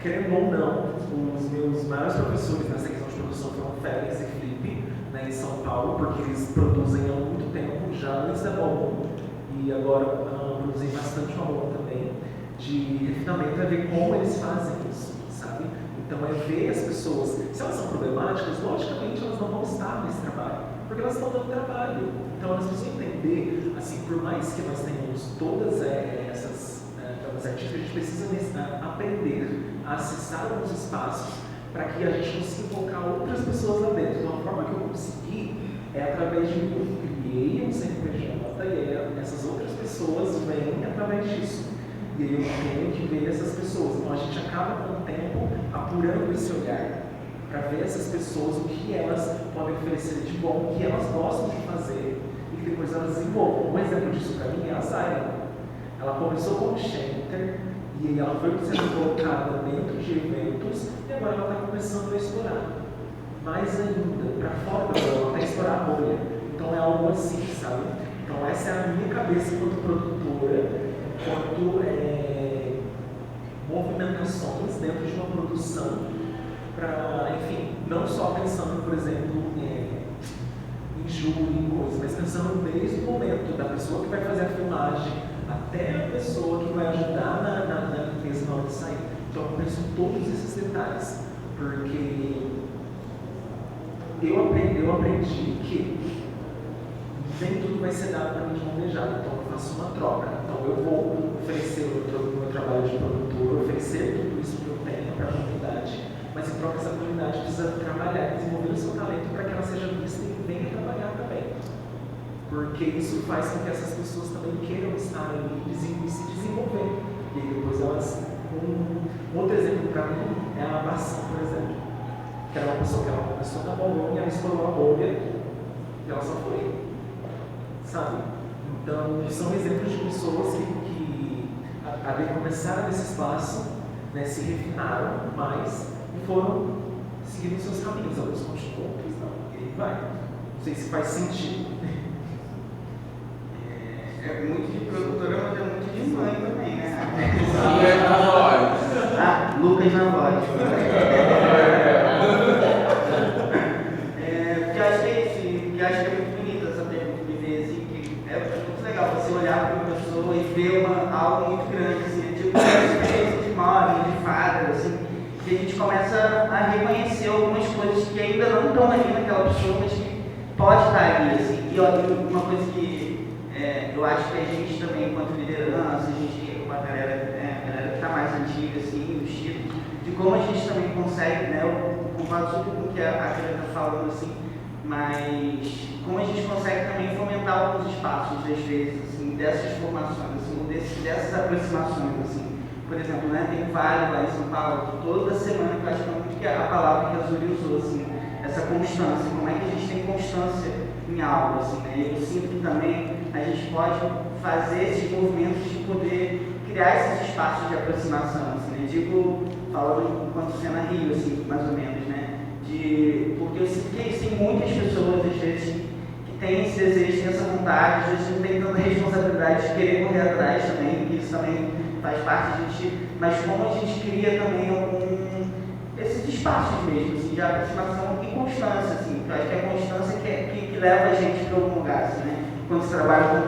Speaker 4: querendo ou não, os meus maiores professores nessa questão de produção foram Félix e Felipe, né, em São Paulo, porque eles produzem há muito tempo, já antes da Bauru, e agora produzem bastante Bauru também, de refinamento, é ver como eles fazem isso, sabe? Então é ver as pessoas, se elas são problemáticas, logicamente elas não vão estar nesse trabalho, porque elas estão dando trabalho. Então elas precisam entender, assim, por mais que nós tenhamos todas essas artistas, a gente precisa aprender a acessar alguns espaços para que a gente consiga colocar outras pessoas lá dentro. Então, a forma que eu consegui é através de eu criei um CNPJ e aí essas outras pessoas vêm através disso. E aí eu tenho que ver essas pessoas. Então, a gente acaba com o tempo apurando esse olhar para ver essas pessoas, o que elas podem oferecer de bom, o que elas gostam de fazer e que depois elas desenvolvam. Um exemplo disso para mim é a Zaira. Ela começou como shelter e aí ela foi sendo colocada dentro de eventos e agora ela está começando a explorar. Mais ainda, para fora dela, ela está explorar a bolha. Então é algo assim, sabe? Então essa é a minha cabeça enquanto produtora, enquanto movimentações dentro de uma produção para, enfim, não só pensando, por exemplo, em júri, em coisas, mas pensando desde o momento da pessoa que vai fazer a filmagem até a pessoa que vai ajudar na limpeza na hora de sair. Então eu penso em todos esses detalhes, porque eu aprendi que nem tudo vai ser dado para mim de mão beijada, então eu faço uma troca. Então eu vou oferecer o meu trabalho de produtor, oferecer tudo isso que eu tenho para a comunidade, mas em troca essa comunidade precisa trabalhar, desenvolver o seu talento para que ela seja vista e venha trabalhar também. Porque isso faz com que essas pessoas também queiram estar ali e se desenvolver. E aí depois elas... Um outro exemplo para mim é a Bação, por exemplo. Que era uma pessoa que ela começou na bolha e ela estourou a bolha e ela só foi. Sabe? Então, são exemplos de pessoas que começaram nesse espaço, né, se refinaram mais e foram seguindo seus caminhos. Alguns continuam, outros não. E aí vai. Não sei se faz sentido.
Speaker 1: É muito de produtora, mas é muito de mãe também, né?
Speaker 2: Lucas na voz. Porque eu acho que é isso, que eu acho que é muito bonita essa pergunta de ver, assim, que é muito legal você olhar para uma pessoa e ver algo muito grande, assim, tipo uma experiência de móvel, de fada, assim, que a gente começa a reconhecer algumas coisas que ainda não estão ali naquela pessoa, mas que pode estar ali, assim. E olha, uma coisa que eu acho que a gente também, enquanto liderança, a gente, com a galera que está mais antiga, assim, do Chico, de como a gente também consegue, né, eu concordo super com o que a Clara está falando, assim, mas como a gente consegue também fomentar alguns espaços, às vezes, assim, dessas formações, assim, dessas aproximações, assim. Por exemplo, né, tem Vale lá em São Paulo, toda semana, que eu acho que é muito que a palavra que a Zuri usou, assim, essa constância, como é que a gente tem constância em algo, assim, né? Eu sinto que também a gente pode fazer esses movimentos de poder criar esses espaços de aproximação, assim, né? Digo, falando enquanto cena Rio, assim, mais ou menos, né? Porque eu sinto que tem muitas pessoas, às vezes, que têm esse desejo, têm essa vontade, às vezes não tem tanta responsabilidade de querer correr atrás também, porque isso também faz parte de gente, mas como a gente cria também esses espaços mesmo, assim, de aproximação e constância, assim, eu acho que é a constância que leva a gente para algum lugar, assim, né? Quando você trabalha como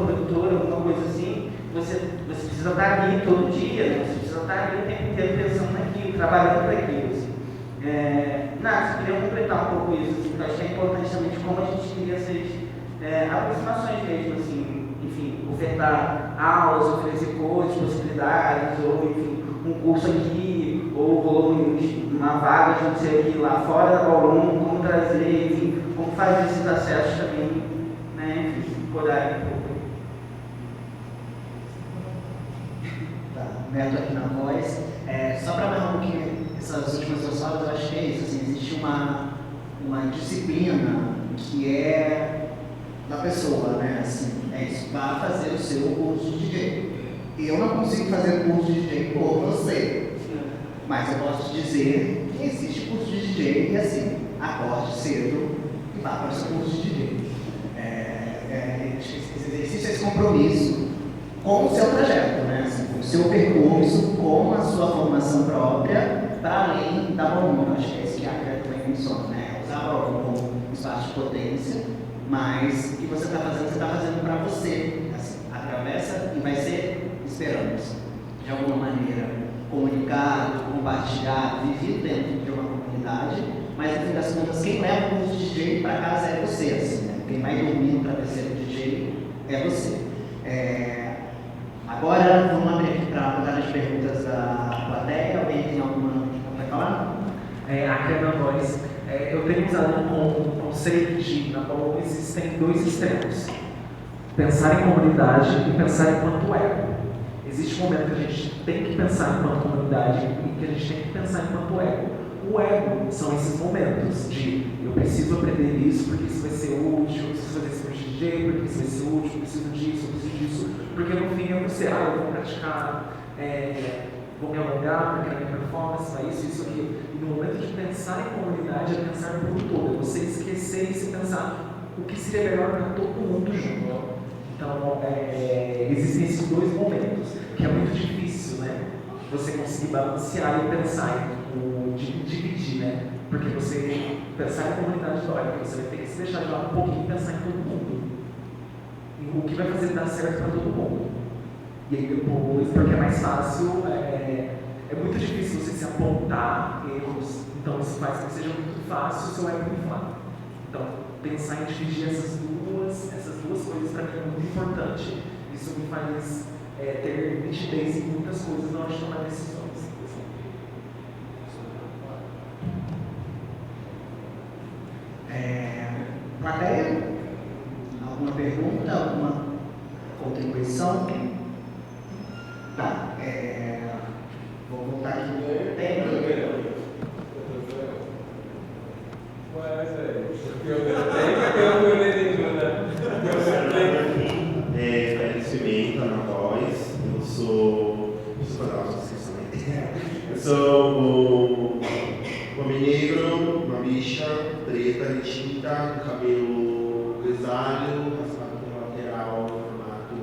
Speaker 2: produtora, alguma coisa assim, você precisa estar ali todo dia, né? Você precisa estar ali o tempo inteiro pensando naquilo, trabalhando para aquilo, assim. Eu queria completar um pouco isso, assim, porque eu acho que é importante também de como a gente cria essas aproximações mesmo, assim, enfim, ofertar aulas, oferecer coisas, possibilidades, ou enfim, um curso aqui, ou uma vaga de não sei o que lá fora da Bauru, como trazer, enfim, como fazer esses acessos também, né, enfim, horário público.
Speaker 1: Tá, Neto aqui na voz. Só para amarrar um pouquinho essas últimas duas falas, eu acho que é isso. Assim, existe uma disciplina que é da pessoa, né? Assim, é isso. Vá fazer o seu curso de DJ. Eu não consigo fazer o curso de DJ por você, mas eu posso te dizer que existe curso de DJ e assim, acorde cedo e vá para o seu curso de DJ. Esse exercício, esse compromisso com o seu trajeto, né? Assim, com o seu percurso, com a sua formação própria, para além da Bauru. Acho que é isso que a Acre também funciona, né? Usar a Bauru como espaço de potência, mas o que você está fazendo para você. Assim, atravessa e vai ser, esperamos, de alguma maneira, comunicado, compartilhado, vivido dentro de uma comunidade, mas no fim das contas, quem leva o curso de DJ para casa é você, assim, né? Quem vai dormir para ser DJ é você. Agora, vamos abrir aqui para a rodada de perguntas da plateia. Alguém tem alguma para falar?
Speaker 4: Aqui é na voz. Eu tenho usado um conceito de, na qual existem dois extremos. Pensar em comunidade e pensar enquanto ego. Existe um momento que a gente tem que pensar enquanto comunidade e que a gente tem que pensar enquanto ego. O ego são esses momentos de eu preciso aprender isso porque isso vai ser útil, eu preciso fazer esse curso de DJ porque isso vai ser útil, eu preciso disso, porque no fim eu vou praticar, vou me alongar porque na minha performance vai isso, aquilo. E no momento de pensar em comunidade é pensar no mundo todo, é você esquecer e se pensar o que seria melhor para todo mundo junto. Então, existem esses dois momentos, que é muito difícil, né? Você conseguir balancear e pensar em dividir, né? Porque você pensar em comunidade dói, você vai ter que se deixar de lado um pouquinho e pensar em todo mundo. E o que vai fazer dar certo para todo mundo. E aí depois, porque é mais fácil, é muito difícil você se apontar erros, então isso faz com que seja muito fácil o seu ego inflar. Então, pensar em dividir essas duas coisas para mim é muito importante. Isso me faz ter nitidez em muitas coisas na hora de tomar decisões.
Speaker 1: Plateia? Alguma pergunta? Alguma contribuição? Tá. Vou voltar aqui.
Speaker 7: Pimenta na voz. Eu sou um homem negro, uma bicha preta, retinta, cabelo grisalho, raspado pela lateral, formato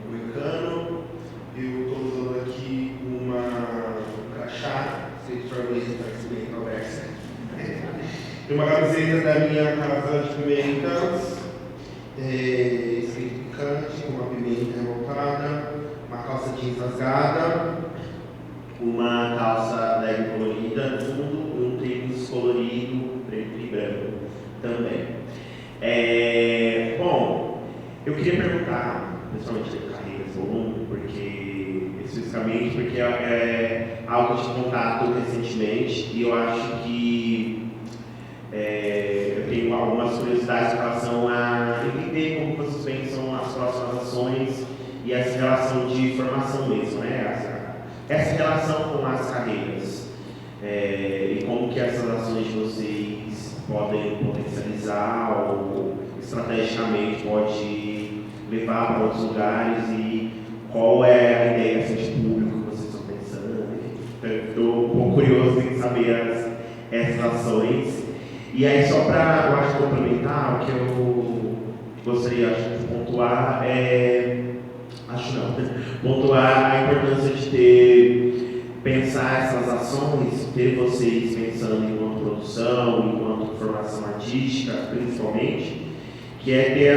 Speaker 7: moicano. Eu estou usando aqui um crachá, escrito Fortaleza, para bem conversa. Tem uma camiseta da minha casa de pimentas, escrito picante, com uma pimenta revoltada, uma calça jeans rasgada, uma calça leg colorida no fundo e um tênis colorido, preto e branco também. Bom, eu queria perguntar, principalmente de carreiras volume, especificamente porque é algo de contato recentemente e eu acho que eu tenho algumas curiosidades em relação a entender como vocês pensam as próximas ações e essa relação de formação mesmo, né? Essa relação com as carreiras e como que essas ações de vocês podem potencializar ou estrategicamente pode levar para outros lugares e qual é a ideia assim, de público que vocês estão pensando. Estou um pouco curioso em saber essas ações. E aí, só para, eu acho, complementar, o que eu gostaria de pontuar pontuar a importância de pensar essas ações, ter vocês pensando enquanto produção, enquanto formação artística, principalmente, que é ter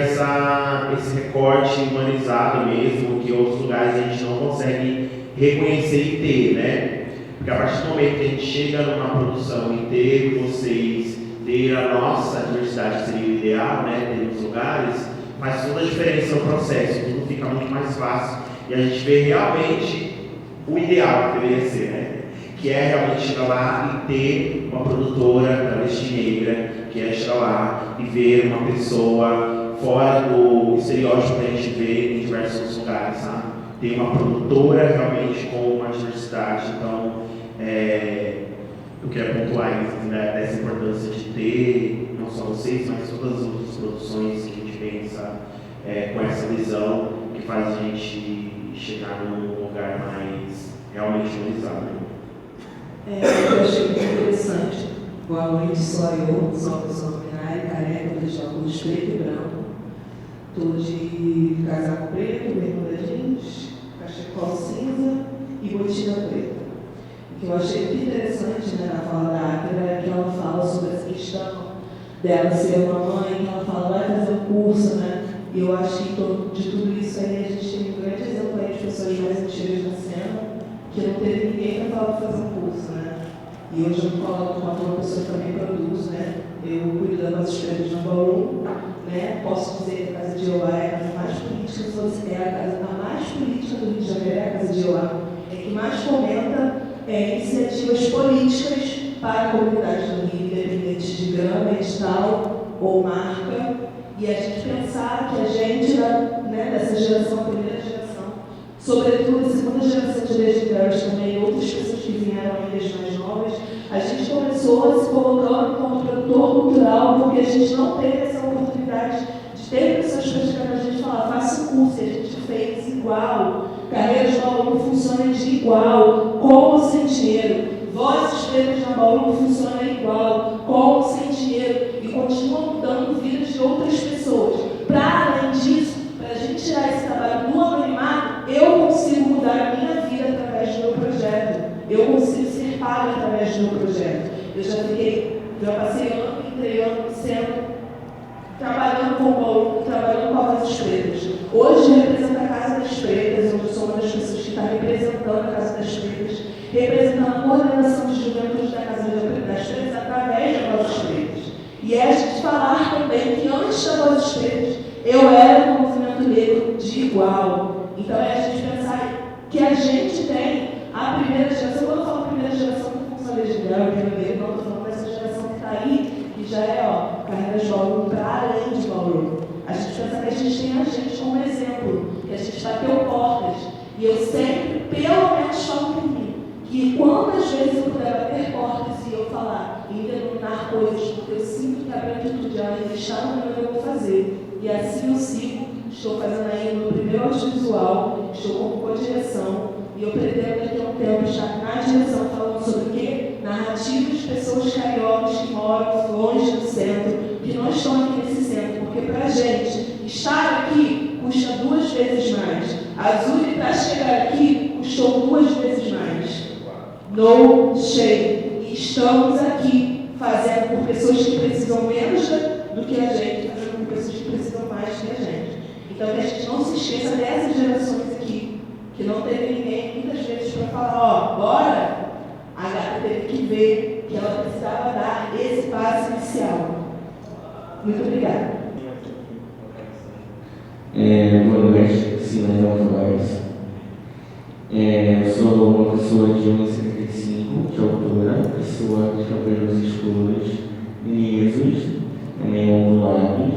Speaker 7: esse recorte humanizado mesmo, que em outros lugares a gente não consegue reconhecer e ter, né? Porque a partir do momento que a gente chega numa produção e ter vocês, ter a nossa diversidade, que seria o ideal, né? Ter nos lugares, faz toda a diferença no processo, tudo fica muito mais fácil e a gente vê realmente o ideal que deveria ser, né? Que é realmente chegar lá e ter uma produtora travesti negra, que é chegar lá e ver uma pessoa fora do estereótipo que a gente vê em diversos lugares, sabe? Tem uma produtora realmente com uma diversidade, então eu queria pontuar isso, né, dessa importância de ter, não só vocês, mas todas as outras produções que a gente pensa com essa visão que faz a gente chegar num lugar mais realmente valorizado.
Speaker 6: Eu achei muito interessante. Boa noite, sou eu, sou uma pessoa nominal, careca, de óculos preto e branco. Estou de casaco preto, bermuda jeans, cachecol cinza e botina preta. O que eu achei muito interessante, né, na fala da Áquila é que ela fala sobre essa questão dela ser uma mãe, que ela fala, vai fazer um curso, né? E eu acho que de tudo isso aí a gente tem um grande exemplo aí de pessoas mais antigas na cena, que não teve ninguém para falar de fazer um curso, né? E hoje eu me coloco como uma pessoa que também produz, né? Eu cuido das nossas pretas no Bauru, né? Posso dizer que a Casa de Jeová é a casa mais política, é a casa mais política do Rio de Janeiro, é a Casa de Jeová, é que mais fomenta iniciativas políticas para a comunidade do Rio, independente de grama, edital ou marca. E a gente pensar que a gente, né, dessa geração, a primeira geração, sobretudo a segunda geração de legendários também, outras pessoas que vieram ainda mais novas, a gente começou a se colocando como produtor cultural, porque a gente não teve essa oportunidade de ter pessoas praticando a gente falar, faça um curso, e a gente fez igual, carreiras no aluno funcionam de igual, com ou sem dinheiro, vozes pretas no Bauru funcionam igual, com ou sem dinheiro, e continuam mudando vidas de outras pessoas. Para além disso, para a gente tirar esse trabalho do anonimato, eu consigo mudar a minha vida através do meu projeto. Eu consigo ser paga através do meu projeto. Eu já passei ano e ano trabalhando com o Bauru, trabalhando com a Vozes Pretas. Hoje eu represento a Casa das Pretas, onde eu sou uma das pessoas que está representando a Casa das Pretas, representando a coordenação de juventude da Casa das Pretas através da Vozes Pretas. E é a gente falar também que antes da Vozes Pretas, eu era um movimento negro de igual. Então é a gente pensar que a gente tem a primeira geração. Quando eu falo primeira geração, não funciona legendário, primeiro, não estou falando dessa geração que está aí, que já é, carreiras de Bauru para além de Bauru. A gente pensa que a gente tem a gente como exemplo, que a gente bateu portas. E eu sempre, pelo menos, falo por mim, que quantas vezes eu puder bater portas e eu falar em denominar coisas, porque eu sinto que a branquitude ainda está no meu, eu vou fazer. E assim eu sigo, estou fazendo aí o meu primeiro audiovisual, estou como co-direção, e eu pretendo daqui a um tempo estar na direção falando sobre o quê? Narrativas de pessoas cariocas que moram longe do centro, que não estão aqui nesse centro, porque para a gente estar aqui custa 2 vezes mais. A Zuri, para chegar aqui, custou 2 vezes mais. No shame. E estamos aqui fazendo por pessoas que precisam menos do que a gente, fazendo por pessoas que precisam mais que a gente. Então, que a gente não se esqueça dessas gerações aqui, que não teve ninguém, muitas vezes, para falar, bora, a gata teve que ver que ela precisava dar esse passo inicial. Muito obrigada.
Speaker 8: Boa noite, Silêncio Flores. Eu sou uma pessoa de 1,75 de altura, pessoa de cabelos escuros, lisos, meio ondulados,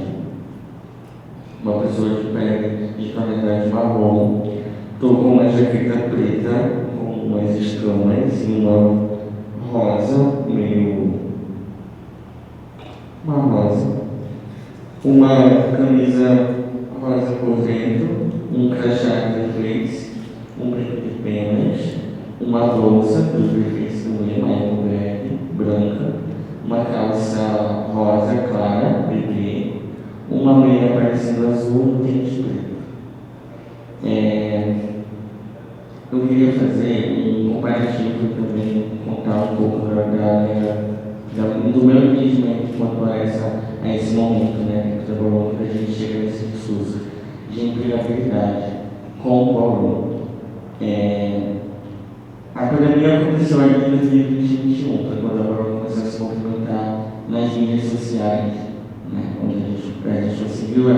Speaker 8: uma pessoa de pele de tonalidade marrom. Estou com uma jaqueta preta, com umas escamas e uma rosa, uma rosa, uma camisa rosa por dentro, um crachá de flex, um brinco de penas, uma bolsa dos perfis do Michael Berg, branca, uma calça rosa clara, bebê, uma meia parecendo azul, um tênis preto. Eu queria fazer um comparativo e também contar um pouco do meu entendimento quanto a esse momento, né, que trabalhou para a gente chegar nesse discurso de empregabilidade com o Bauru. A pandemia aconteceu em 2021, foi quando a Bauru começou a se movimentar nas mídias sociais, né, onde a gente conseguiu a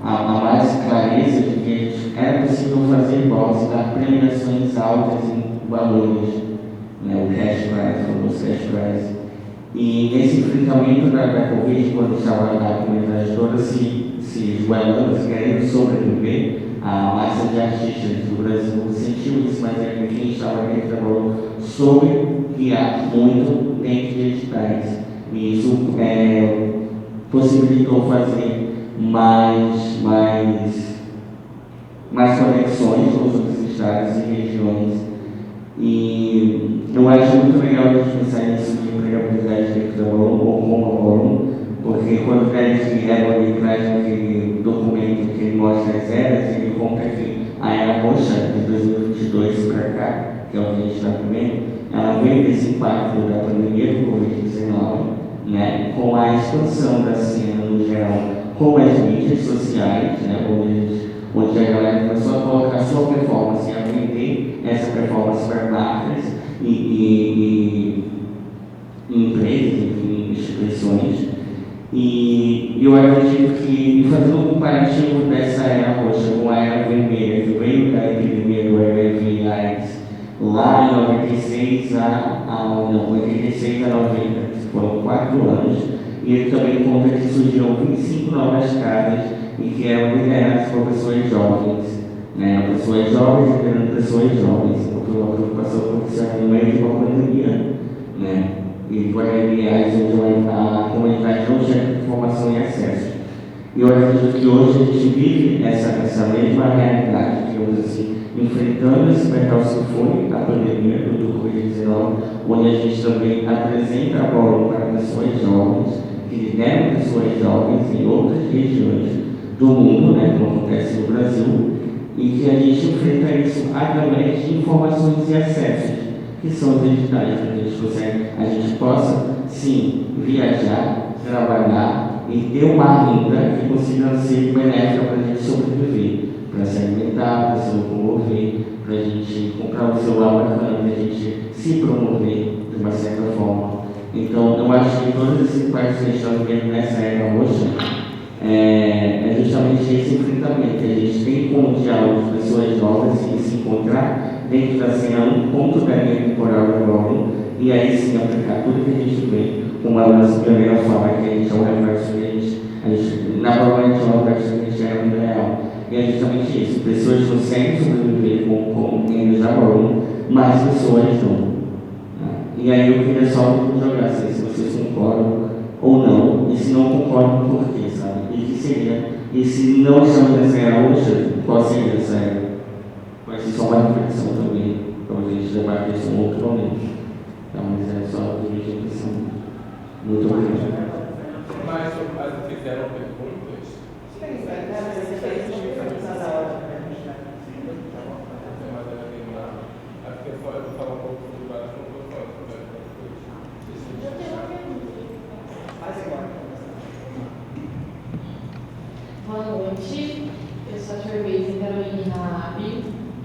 Speaker 8: mais clareza de que era possível fazer voz, dar premiações altas em valores, né, o cash prize, o famoso cash prize. E nesse enfrentamento da Covid, quando estava a comunidade toda se esgoelando, se querendo sobreviver, a massa de artistas do Brasil sentiu isso, mas é que quem estava dentro da Bauru soube criar muito dentro de editais. E isso possibilitou fazer mais conexões com os outros estados e regiões. E eu acho muito legal a gente pensar nisso de empregabilidade dentro da Bauru ou como a Bauru, porque quando o Félix Ebony traz aquele documento que ele mostra as eras, ele conta que a Era Roxa, de 2022 para cá, que é o que a gente está vivendo, ela veio desse impacto da pandemia do Covid-19, né, com a expansão da cena no geral, com as mídias sociais, né, onde a galera começou a colocar sua performance, a vender essa performance para marcas e empresas, enfim, instituições. E eu acredito que, fazendo um comparativo dessa era roxa com a era vermelha, que veio da epidemia do HIV/AIDS, lá em 86 a 90, foram 4 anos, e ele também conta que surgiram 25 novas casas e que eram lideradas por pessoas jovens, né? Pessoas jovens liderando pessoas jovens, porque uma preocupação aconteceu no meio de uma pandemia, né? E pandemias onde a comunidade não tinha informação e acesso. E eu acredito que hoje a gente vive essa mesma realidade, digamos assim, enfrentando esse percalço que foi a pandemia do Covid-19, onde a gente também apresenta a Bauru para pessoas jovens, que lideram pessoas jovens em outras regiões do mundo, né, como acontece no Brasil, e que a gente enfrenta isso através de informações e acessos, que são os editais, que a gente possa, sim, viajar, trabalhar e ter uma renda que consiga ser benéfica para a gente sobreviver, para se alimentar, para se locomover, para a gente comprar um celular bacana, para a gente se promover de uma certa forma. Então, eu acho que todos esses impactos que a gente está vivendo nessa era roxa é justamente esse enfrentamento que a gente tem com o diálogo de pessoas novas e se encontrar dentro da cena, um ponto da linha temporal do Bauru, e aí sim aplicar tudo que a gente vê, como a nossa primeira fala, que a gente é um reflexo que a gente na Bauru a gente é um reflexo que a gente é no real. E é justamente isso, pessoas conseguem sobreviver com menos da Bauru, mas pessoas não. E aí eu queria só jogar se vocês concordam ou não, e se não concordam, por quê, sabe? E que seria, e se não estamos nessa era hoje, qual seria essa era? Vai ser só uma reflexão também, para a gente debater isso em outro momento. Então, mas é só dividir a impressão. Muito obrigado.
Speaker 9: Mas fizeram perguntas?
Speaker 1: Sim, na hora.
Speaker 9: Acho que eu vou falar um pouco do baixo, não vou falar depois.
Speaker 1: Faz agora.
Speaker 10: Boa noite, eu sou a Jorvese Carolina Rabi,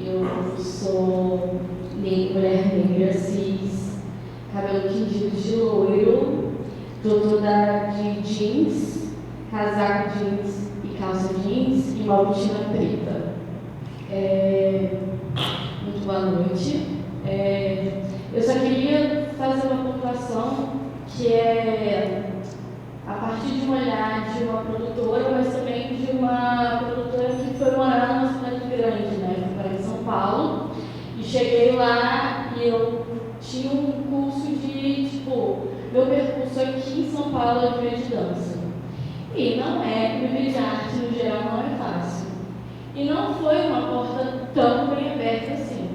Speaker 10: eu sou mulher negra, cis, cabelo tingido de loiro, tô toda de jeans, casaco jeans e calça jeans e uma botina preta. Muito boa noite. Eu só queria fazer uma pontuação que é a partir de um olhar de uma produtora, mas também de uma produtora que foi morar numa cidade grande, né? Eu fui para em São Paulo e cheguei lá e eu tinha um curso de, meu percurso aqui em São Paulo é de dança. E não é, viver de arte no geral não é fácil. E não foi uma porta tão bem aberta assim.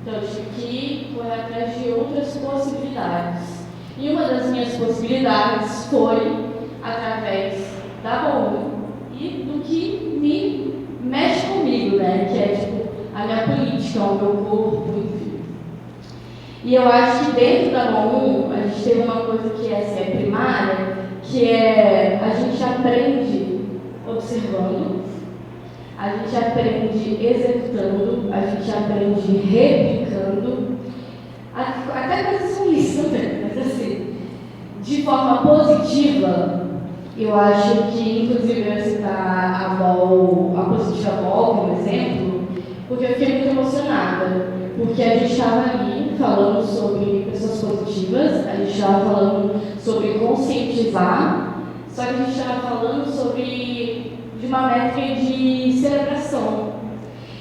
Speaker 10: Então eu tive que correr atrás de outras possibilidades. E uma das minhas possibilidades foi através da Bauru e do que me mexe comigo, né? Que é a minha política, o meu corpo, enfim. E eu acho que dentro da Bauru a gente tem uma coisa que é primária, que é a gente aprende observando, a gente aprende executando, a gente aprende replicando, até coisas ruins também, mas assim, de forma positiva. Eu acho que, inclusive, eu ia citar a Positiva Bol como exemplo, porque eu fiquei muito emocionada, porque a gente estava ali falando sobre pessoas positivas, a gente estava falando sobre conscientizar, só que a gente estava falando sobre de uma métrica de celebração.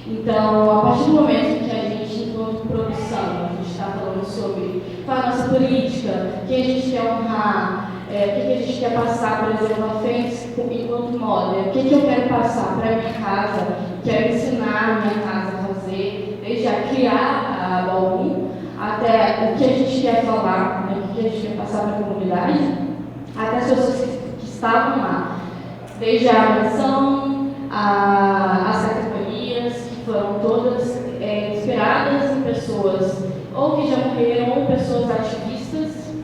Speaker 10: Então, a partir do momento que a gente, enquanto produção, a gente está falando sobre qual é a nossa política, quem a gente quer honrar, o que a gente quer passar, por exemplo, a frente enquanto moda, o que eu quero passar para a minha casa, quero ensinar a minha casa a fazer, desde a criar a Baú, até o que a gente quer falar, né, o que a gente quer passar para a comunidade, até as pessoas que estavam lá, desde a menção, as categorias, que foram todas inspiradas em pessoas ou que já morreram ou pessoas ativistas.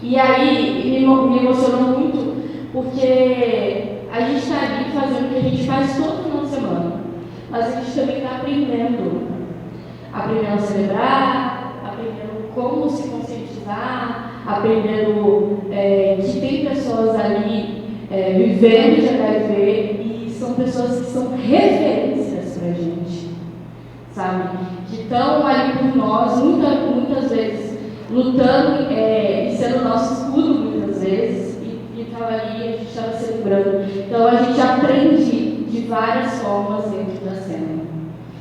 Speaker 10: E aí me emocionou muito porque a gente está ali fazendo o que a gente faz todo final de semana, mas a gente também está aprendendo a celebrar, aprendendo como se conscientizar, aprendendo que tem pessoas ali vivendo de HIV e são pessoas que são referências para a gente, sabe? Que estão ali por nós, muitas vezes, lutando e sendo nosso escudo, muitas vezes, e estava ali, a gente estava celebrando. Então, a gente aprende de várias formas dentro da cena.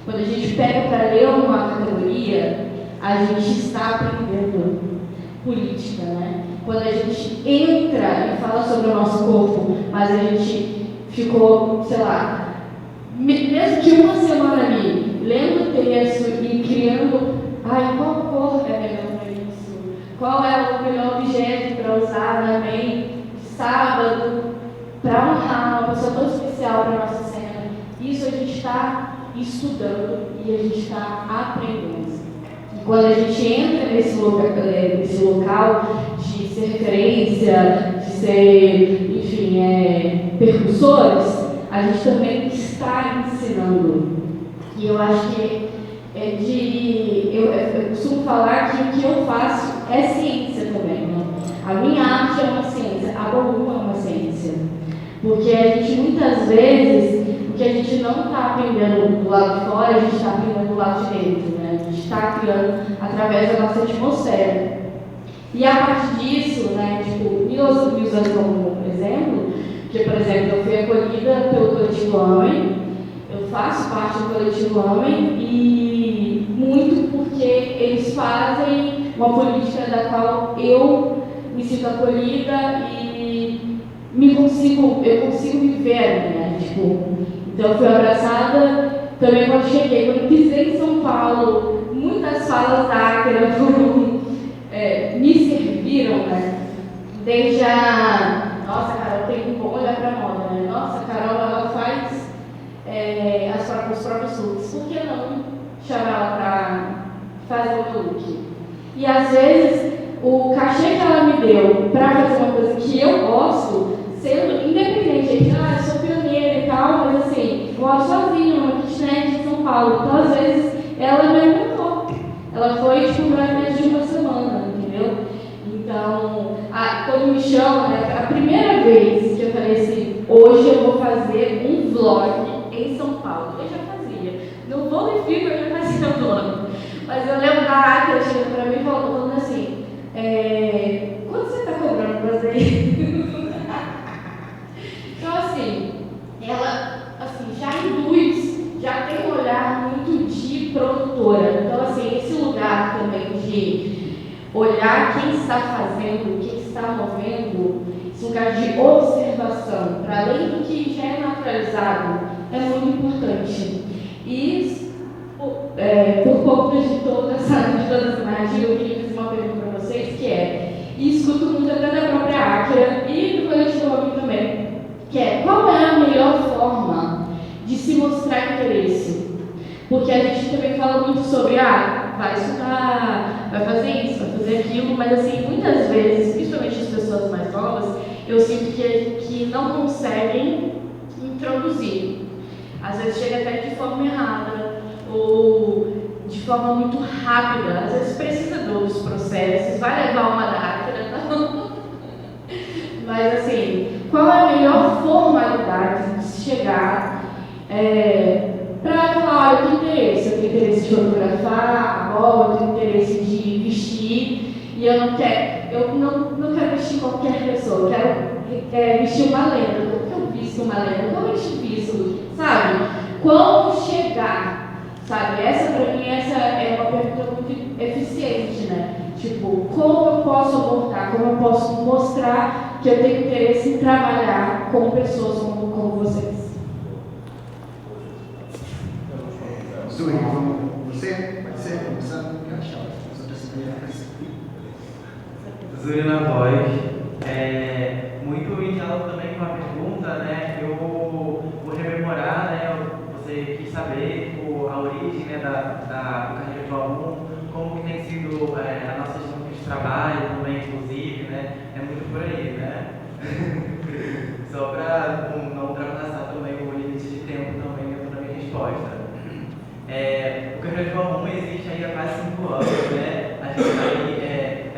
Speaker 10: Quando a gente pega para ler uma categoria, a gente está aprendendo política, né? Quando a gente entra e fala sobre o nosso corpo, mas a gente ficou, sei lá, mesmo que uma semana ali, lendo o texto e criando, qual cor é melhor para isso? Qual é o melhor objeto para usar na MEI sábado, para honrar uma pessoa tão especial para a nossa cena? Isso a gente está estudando e a gente está aprendendo. E quando a gente entra nesse local de ser referência, de ser, enfim, percussores, a gente também está ensinando. E eu acho que eu costumo falar que o que eu faço é ciência também, né? A minha arte é uma ciência, a Baú é uma ciência. Porque a gente, muitas vezes, o que a gente não está aprendendo do lado de fora, a gente está aprendendo do lado de dentro, né? A gente está criando através da nossa atmosfera. E a partir disso, né, me usando como exemplo, que, por exemplo, eu fui acolhida pelo Coletivo Homem, eu faço parte do Coletivo Homem e muito porque eles fazem uma política da qual eu me sinto acolhida e eu consigo viver ali, né? Então eu fui abraçada também quando cheguei. Quando eu pisei em São Paulo, muitas falas da Acra me serviram, né? Desde nossa, Carol tem um bom olhar para a moda, né? Nossa, Carol, ela faz os próprios looks. Por que não chamar ela para fazer o meu look? E às vezes, o cachê que ela me deu para fazer uma coisa que eu gosto, sendo independente, eu sou pioneira e tal, mas assim, eu moro sozinha numa kitnet de São Paulo. Então, às vezes, ela me aguentou. Ela foi, para menos de uma semana, entendeu? Então, quando me chamam, né, a primeira vez que eu falei assim, hoje eu vou fazer um vlog em São Paulo. Eu já fazia. No Voo e Fico eu já fazia vlog. Mas eu lembro da Acra chegando para mim e falando assim, quanto você está cobrando para fazer isso? Então, assim, ela já induz, já tem um olhar muito de produtora. Então, assim, esse lugar também de olhar quem está fazendo, quem está movendo, esse lugar de observação, para além do que já é naturalizado, é muito importante. E, por conta de toda essa narrativa, eu queria fazer uma pergunta para vocês, que e escuto muito até da própria Acra e do Coletivo Homem também, que qual é a melhor forma de se mostrar interesse? Porque a gente também fala muito sobre, vai estudar, vai fazer isso, vai fazer aquilo, mas assim, muitas vezes, principalmente as pessoas mais novas, eu sinto que não conseguem introduzir. Às vezes chega até de forma errada, ou de forma muito rápida, às vezes precisa dos processos, vai levar uma dácara, não? Mas assim, qual é a melhor formalidade de se chegar para falar, eu tenho interesse de fotografar, eu tenho interesse de vestir, E eu não quero vestir qualquer pessoa, eu quero vestir uma lenda. Como que eu visto uma lenda? Como a gente visto, sabe? Como chegar, sabe? Essa, pra mim, essa é uma pergunta muito eficiente, né? Tipo, como eu posso abordar, como eu posso mostrar que eu tenho interesse em trabalhar com pessoas como vocês?
Speaker 1: Zuri, você? Pode ser? Começando?
Speaker 5: Zuri na voz. Muito em diálogo também com a pergunta, né? Eu vou rememorar, né? Você quis saber tipo, a origem, né, da carreira do aluno, como que tem sido a nossa dinâmica de trabalho também, inclusive, né? É muito por aí, né? Só para não ultrapassar também o limite de tempo também dentro da minha resposta. O Carreira do Aluno existe aí há quase 5 anos, né? A gente está aí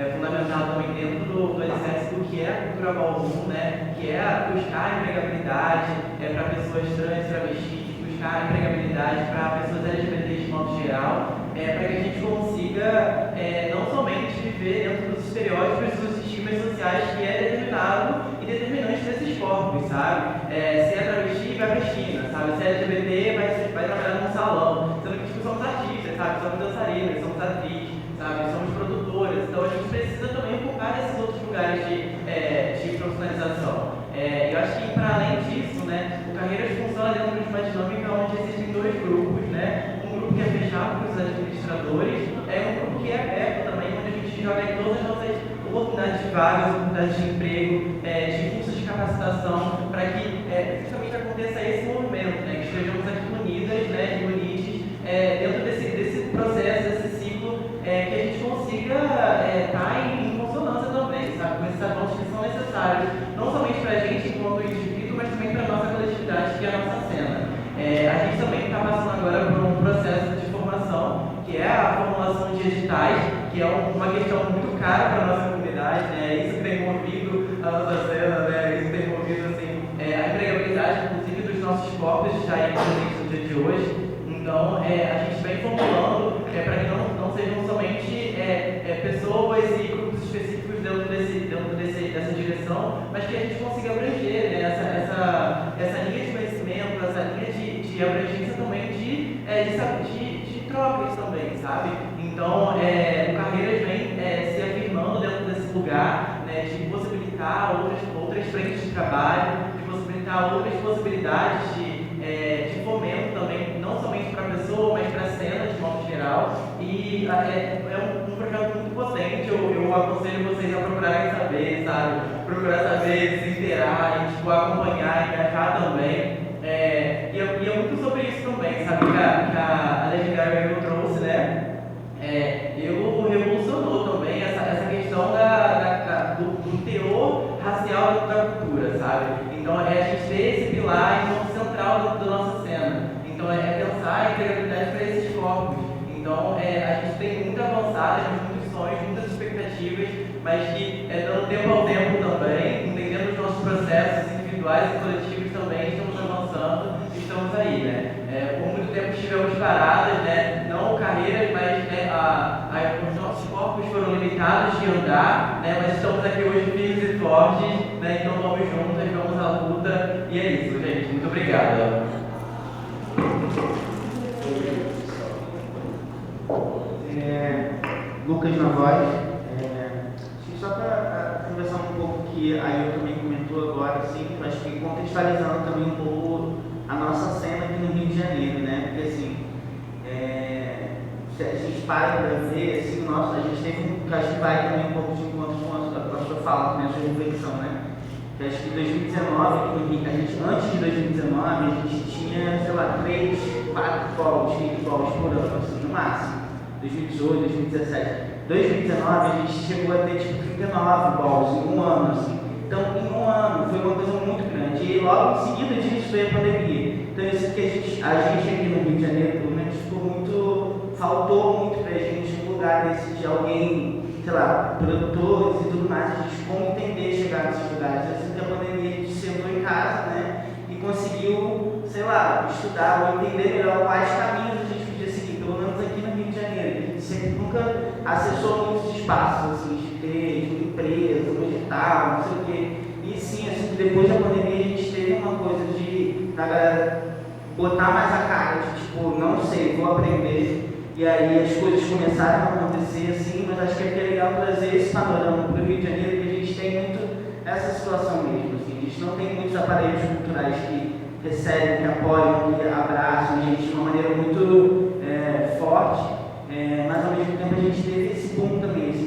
Speaker 5: é fundamental também dentro do alicerce do que é a cultura Ballroom, né? Que é buscar empregabilidade para pessoas trans, travestis, buscar empregabilidade para pessoas LGBTs de modo geral, para que a gente consiga não somente viver dentro dos estereótipos dos estigmas sociais que é determinado e determinante desses corpos, sabe? Se é travesti, vai para a China, sabe? Se é LGBT, vai trabalhar num salão. Sendo que tipo, somos artistas, sabe? Somos dançarinas, somos atrizes, sabe? Somos produtoras. Então a gente precisa também ocupar esses outros lugares de profissionalização. Eu acho que para além disso, né, o Carreiras funciona dentro de uma dinâmica onde existem 2 grupos, né? Um grupo que é fechado para os administradores, um grupo que é aberto também, onde a gente joga em todas as nossas oportunidades de vagas, oportunidades de emprego, de cursos de capacitação, para que justamente aconteça esse movimento, né? Que estejamos aqui unidas, né, e unidos dentro desse processo, desse ciclo, que a gente consiga estar em consonância também, sabe? Com esses avanços que são necessários, não somente para a gente enquanto indivíduo, mas também para a nossa coletividade, que é a nossa cena. A gente também está passando agora por um processo de formação, que é a formulação de editais, que é uma questão muito cara para a nossa comunidade, né? Isso tem movido a nossa cena, né? Isso tem movido assim, a empregabilidade, inclusive, dos nossos corpos já aí presentes no dia de hoje. Então, a gente vem formulando para que não sejam somente pessoas e grupos específicos dentro dessa direção, mas que a gente consiga abranger, né? essa linha de conhecimento, essa linha de abrangência também de trocas também, sabe? Então, o Carreiras vem se afirmando dentro desse lugar, né, de possibilitar outras frentes de trabalho, de possibilitar outras possibilidades de fomento também, não somente para a pessoa, mas para a cena de modo geral. E é um projeto muito potente. Eu aconselho vocês a procurarem saber, sabe? Procurar saber, se inteirar, e, acompanhar, engajar também. E é muito sobre isso também, sabe? Que a Legendary eu trouxe, né? Eu revolucionou também essa questão do teor racial da cultura, sabe? Então, a gente ter esse pilar enquanto central da nossa cena. Então, pensar a integralidade para esses corpos. Então, a gente tem muito avançado, temos muitos sonhos, muitas expectativas, mas que, dando tempo ao tempo também, entendendo os nossos processos individuais e coletivos também, estamos avançando e estamos aí, né? Por muito tempo estivemos paradas, né? Não carreiras, mas os nossos corpos foram limitados de andar, né? Mas estamos aqui hoje firmes e fortes, né? Então vamos juntos, vamos à luta, e é isso, gente. Muito obrigado.
Speaker 2: Lucas na voz. Só para conversar um pouco que a Ailton também comentou agora, assim, eu acho que contextualizando também um pouco a nossa cena aqui no Rio de Janeiro, né? Porque assim, se a gente para ver, assim, a gente teve acho que vai também um pouco de encontro com a sua fala, com a sua reflexão, né? Que acho que em 2019, aqui no Rio, antes de 2019, a gente tinha, sei lá, 3, 4 balls por ano, assim, no máximo. 2018, 2017. 2019 a gente chegou a ter tipo 39 balls em um ano, assim. Então, em um ano foi uma coisa muito grande. E logo em seguida disso veio a pandemia. Então, isso que a gente aqui no Rio de Janeiro, pelo menos, faltou muito pra gente um lugar desse de alguém, sei lá, produtores e tudo mais, a gente como entender chegar nesses lugares. Assim que a pandemia a gente sentou em casa, né, e conseguiu, sei lá, estudar ou entender melhor quais caminhos a gente podia seguir, pelo menos aqui no Rio de Janeiro. A gente sempre nunca acessou muitos espaços, assim, ter de uma empresa, digital, não sei o quê. E sim, assim, depois da pandemia a gente teve uma coisa de da galera botar mais a cara, de tipo, não sei, vou aprender. E aí as coisas começaram a acontecer assim, mas acho que é legal trazer esse panorama para o Rio de Janeiro, porque a gente tem muito essa situação mesmo. Assim, a gente não tem muitos aparelhos culturais que recebem, que apoiam, que abraçam a gente de uma maneira muito forte, mas ao mesmo tempo a gente teve esse boom também, assim,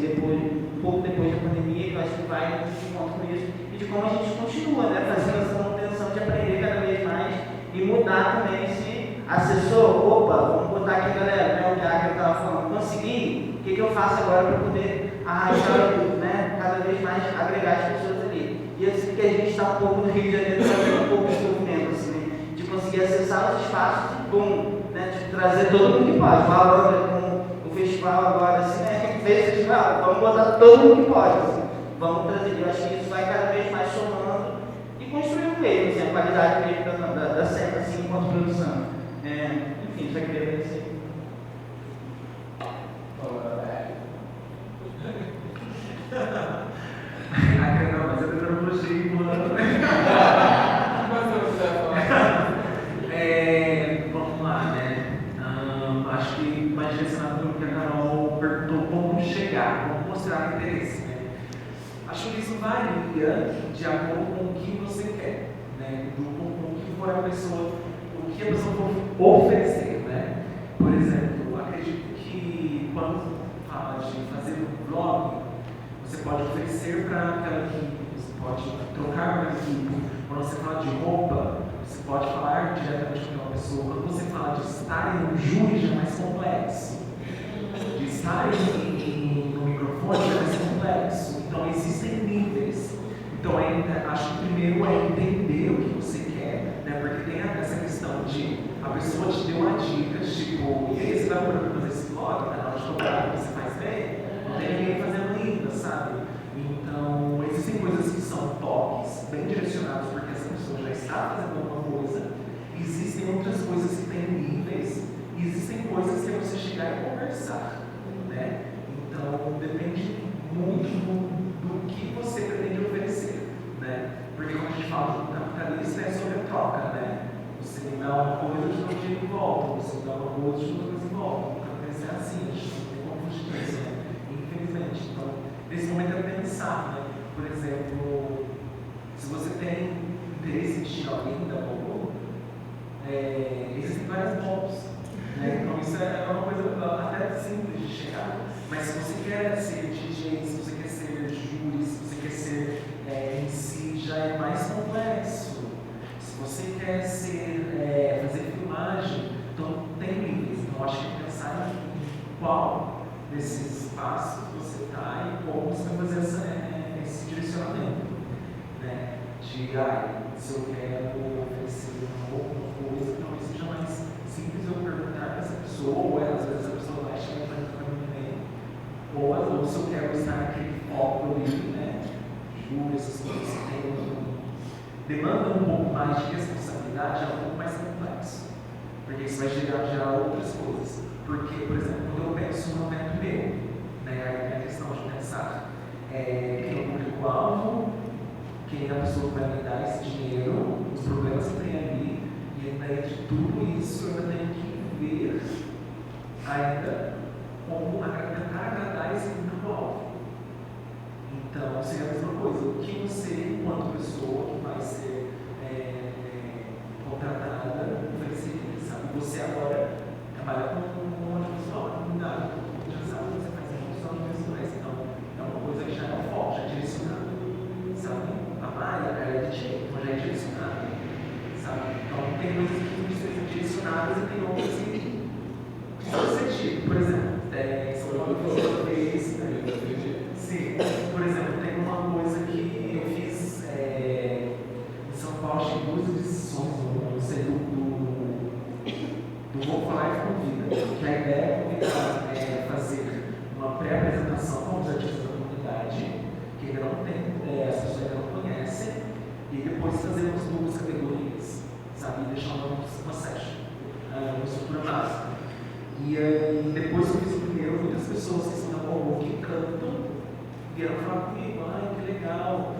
Speaker 2: um pouco depois da pandemia, que eu acho que vai de encontro com isso, e de como a gente continua, né, fazendo essa manutenção de aprender cada vez mais e mudar também esse assessor. Opa, vamos botar aqui, galera, né, o que eu estava falando, consegui, o que eu faço agora para poder arrastar, né, cada vez mais agregar as pessoas ali. E assim que a gente está um pouco no Rio de Janeiro, fazendo um pouco esse movimento, assim, né, de conseguir acessar os espaços e, bom, né, de trazer todo mundo que pode, falando com o festival agora, assim, né, fez festival, vamos botar todo mundo que pode, assim, vamos trazer. Eu acho que isso vai cada vez mais somando e construindo mesmo, assim, a qualidade mesmo da cena, assim, enquanto produção. Enfim, só queria agradecer.
Speaker 4: Não, mas eu tentando fugir, mano. Vamos lá, né? Acho que mais direcionado no que a Carol perguntou, como chegar, como mostrar interesse, né? Acho que isso varia de acordo com o que você quer, né? Com o que for a pessoa, o que a pessoa for oferecer, né? Por exemplo, acredito que quando fala de fazer um blog, você pode oferecer para aquela equipe, você pode trocar para a equipe. Quando você fala de roupa, você pode falar diretamente com aquela pessoa. Quando você fala de estar em um júri, já é mais complexo. De estar no microfone já é mais complexo. Então, existem níveis. Então, acho que primeiro é entender o que você quer, né? Porque tem essa questão de a pessoa te deu uma dica, tipo, e aí você vai fazer esse blog, na hora de cobrar, você faz bem, não tem ninguém fazendo ainda, sabe? Então, existem coisas que são toques, bem direcionadas, porque essa pessoa já está fazendo alguma coisa. Existem outras coisas que têm níveis, e existem coisas que é você chegar e conversar, né? Então, depende muito do que você pretende oferecer, né? Porque quando a gente fala de capitalista, é sobre a troca, né? Você me dá uma coisa, eu te dou um dinheiro em volta. Você me dá uma coisa, eu te dou uma coisa em volta. O capitalista é assim, a gente não tem como fugir disso, né? Infelizmente. Então, nesse momento é pensar, né? Por exemplo, se você tem interesse em tirar alguém da boa, existem várias bombas, né? Então, isso é uma coisa até simples de chegar. Mas se você quer ser DJ, se você quer ser júri, se você quer ser em si, já é mais complexo. Se você quer fazer filmagem, então tem níveis. Então, acho que pensar em qual desses passos você está e como você vai fazer esse direcionamento, né? De, se eu quero oferecer alguma coisa, talvez seja mais simples eu perguntar para essa pessoa, ou às vezes a pessoa vai chegar e vai ficar muito bem, ou se eu quero estar naquele foco ali, né? Júri, essas coisas que demanda um pouco mais de responsabilidade, é um pouco mais complexo, porque isso vai gerar outras coisas. Porque, por exemplo, quando eu penso no momento meu, né, a questão de pensar quem é o público-alvo, quem é a pessoa que vai me dar esse dinheiro, os problemas que tem ali, e ainda de tudo isso eu tenho que ver ainda como tentar agradar esse público-alvo. Então, seria a mesma coisa. O que você, enquanto pessoa que vai ser contratada, ofereceria, sabe? Você agora trabalha com uma pessoa, uma comunidade, já sabe o que você faz em função de pessoas. Então, é uma coisa que já é um foco, já é direcionado. Sabe? A Maia, ela é DJ, então já é direcionada. Sabe? Então, tem coisas que precisam ser direcionadas e tem outras que precisam ser ditas. Por exemplo, São Paulo fez. Sim, por exemplo, tem uma coisa que eu fiz em São Paulo, achei duas edições, não sei, do Vou Falar e Convida, que a ideia é convidar fazer uma pré-apresentação com os artistas da comunidade, que ainda não tem, as pessoas ainda não conhecem, e depois fazermos duas categorias, sabe, e deixar uma session, uma estrutura básica. E depois vem falar comigo, que legal,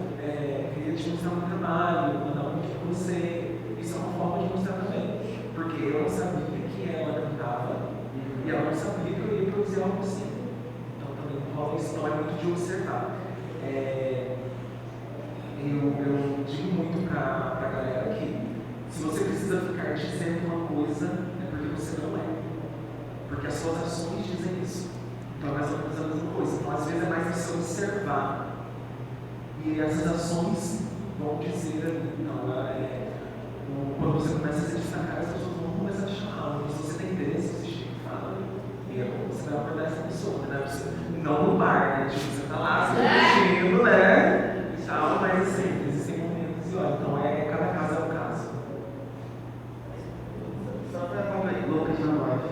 Speaker 4: queria te mostrar um trabalho, mandar um vídeo pra você. Isso é uma forma de mostrar também, porque eu não sabia que ela cantava e ela não sabia que eu ia produzir algo assim. Então também rola isso, não é muito de observar. Eu digo muito pra galera que se você precisa ficar dizendo uma coisa, é porque você não é. Porque as suas ações dizem isso. Então nós estamos fazendo a mesma coisa. Então às vezes é mais você observar. E essas ações vão dizer ali. Então, quando você começa a se destacar, as pessoas vão começar a te chamar. Se você tem interesse, você chega e fala. Você vai abordar essa pessoa, né? Não no bar, né? Tipo, você tá lá, se divertindo, né? E tal, mas assim, existem momentos e olha, então cada caso é um caso.
Speaker 2: Só para completar, Lucas não gosta.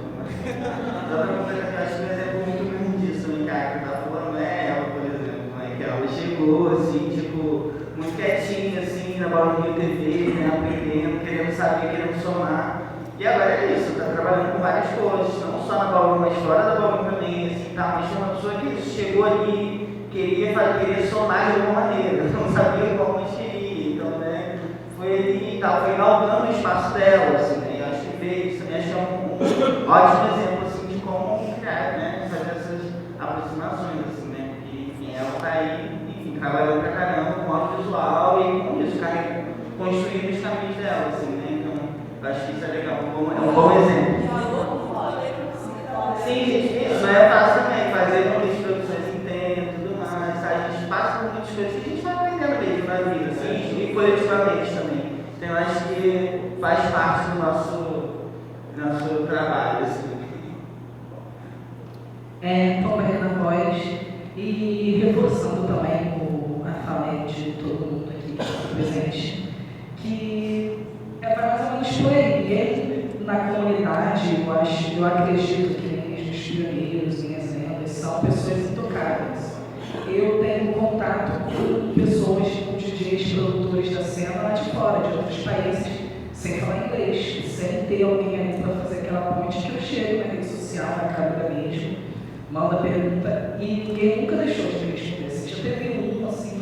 Speaker 2: Só para completar, acho que um exemplo muito mesmo disso, né, cara, que tá falando é ela, por exemplo, né? Que ela chegou assim, tipo, muito quietinha, assim, na Baunilha TV, né? Aprendendo, querendo saber, querendo somar. E agora é isso, tá trabalhando com várias coisas, não só na Bauru, mas fora da Bauru também, assim, tá? Mas foi uma pessoa que chegou ali, queria somar de alguma maneira, não sabia como mas queria, então, né? Foi ali e tal, foi inaugurando o espaço dela, assim, né? Eu acho que veio isso também, acho que é um ótimo exemplo, assim, de como criar, né? Fazer essas aproximações, assim, né? Porque, enfim, ela tá aí, enfim, trabalhando pra caramba com audiovisual e com isso, construindo os caminhos dela, assim, né? Então, eu acho que isso é legal, é um bom exemplo. Sim, gente, isso é fácil também, fazer com que as produções entendam tudo mais, sabe? A gente passa por muitas coisas que a gente vai aprendendo mesmo na vida, assim, e coletivamente também. Então, eu acho que faz parte do nosso trabalho, assim.
Speaker 6: Também na voz e reforçando também a fala de todo mundo aqui que está presente, que é mais ou menos por aí. Na comunidade, eu acredito que os pioneiros em exemplos são pessoas intocáveis. Eu tenho contato com pessoas, com DJs, produtores da cena lá de fora, de outros países, sem falar inglês, sem ter alguém ali para fazer aquela ponte que eu chego na rede social, na câmera mesmo, manda pergunta e ninguém nunca deixou de me responder. Assim, já teve um assim,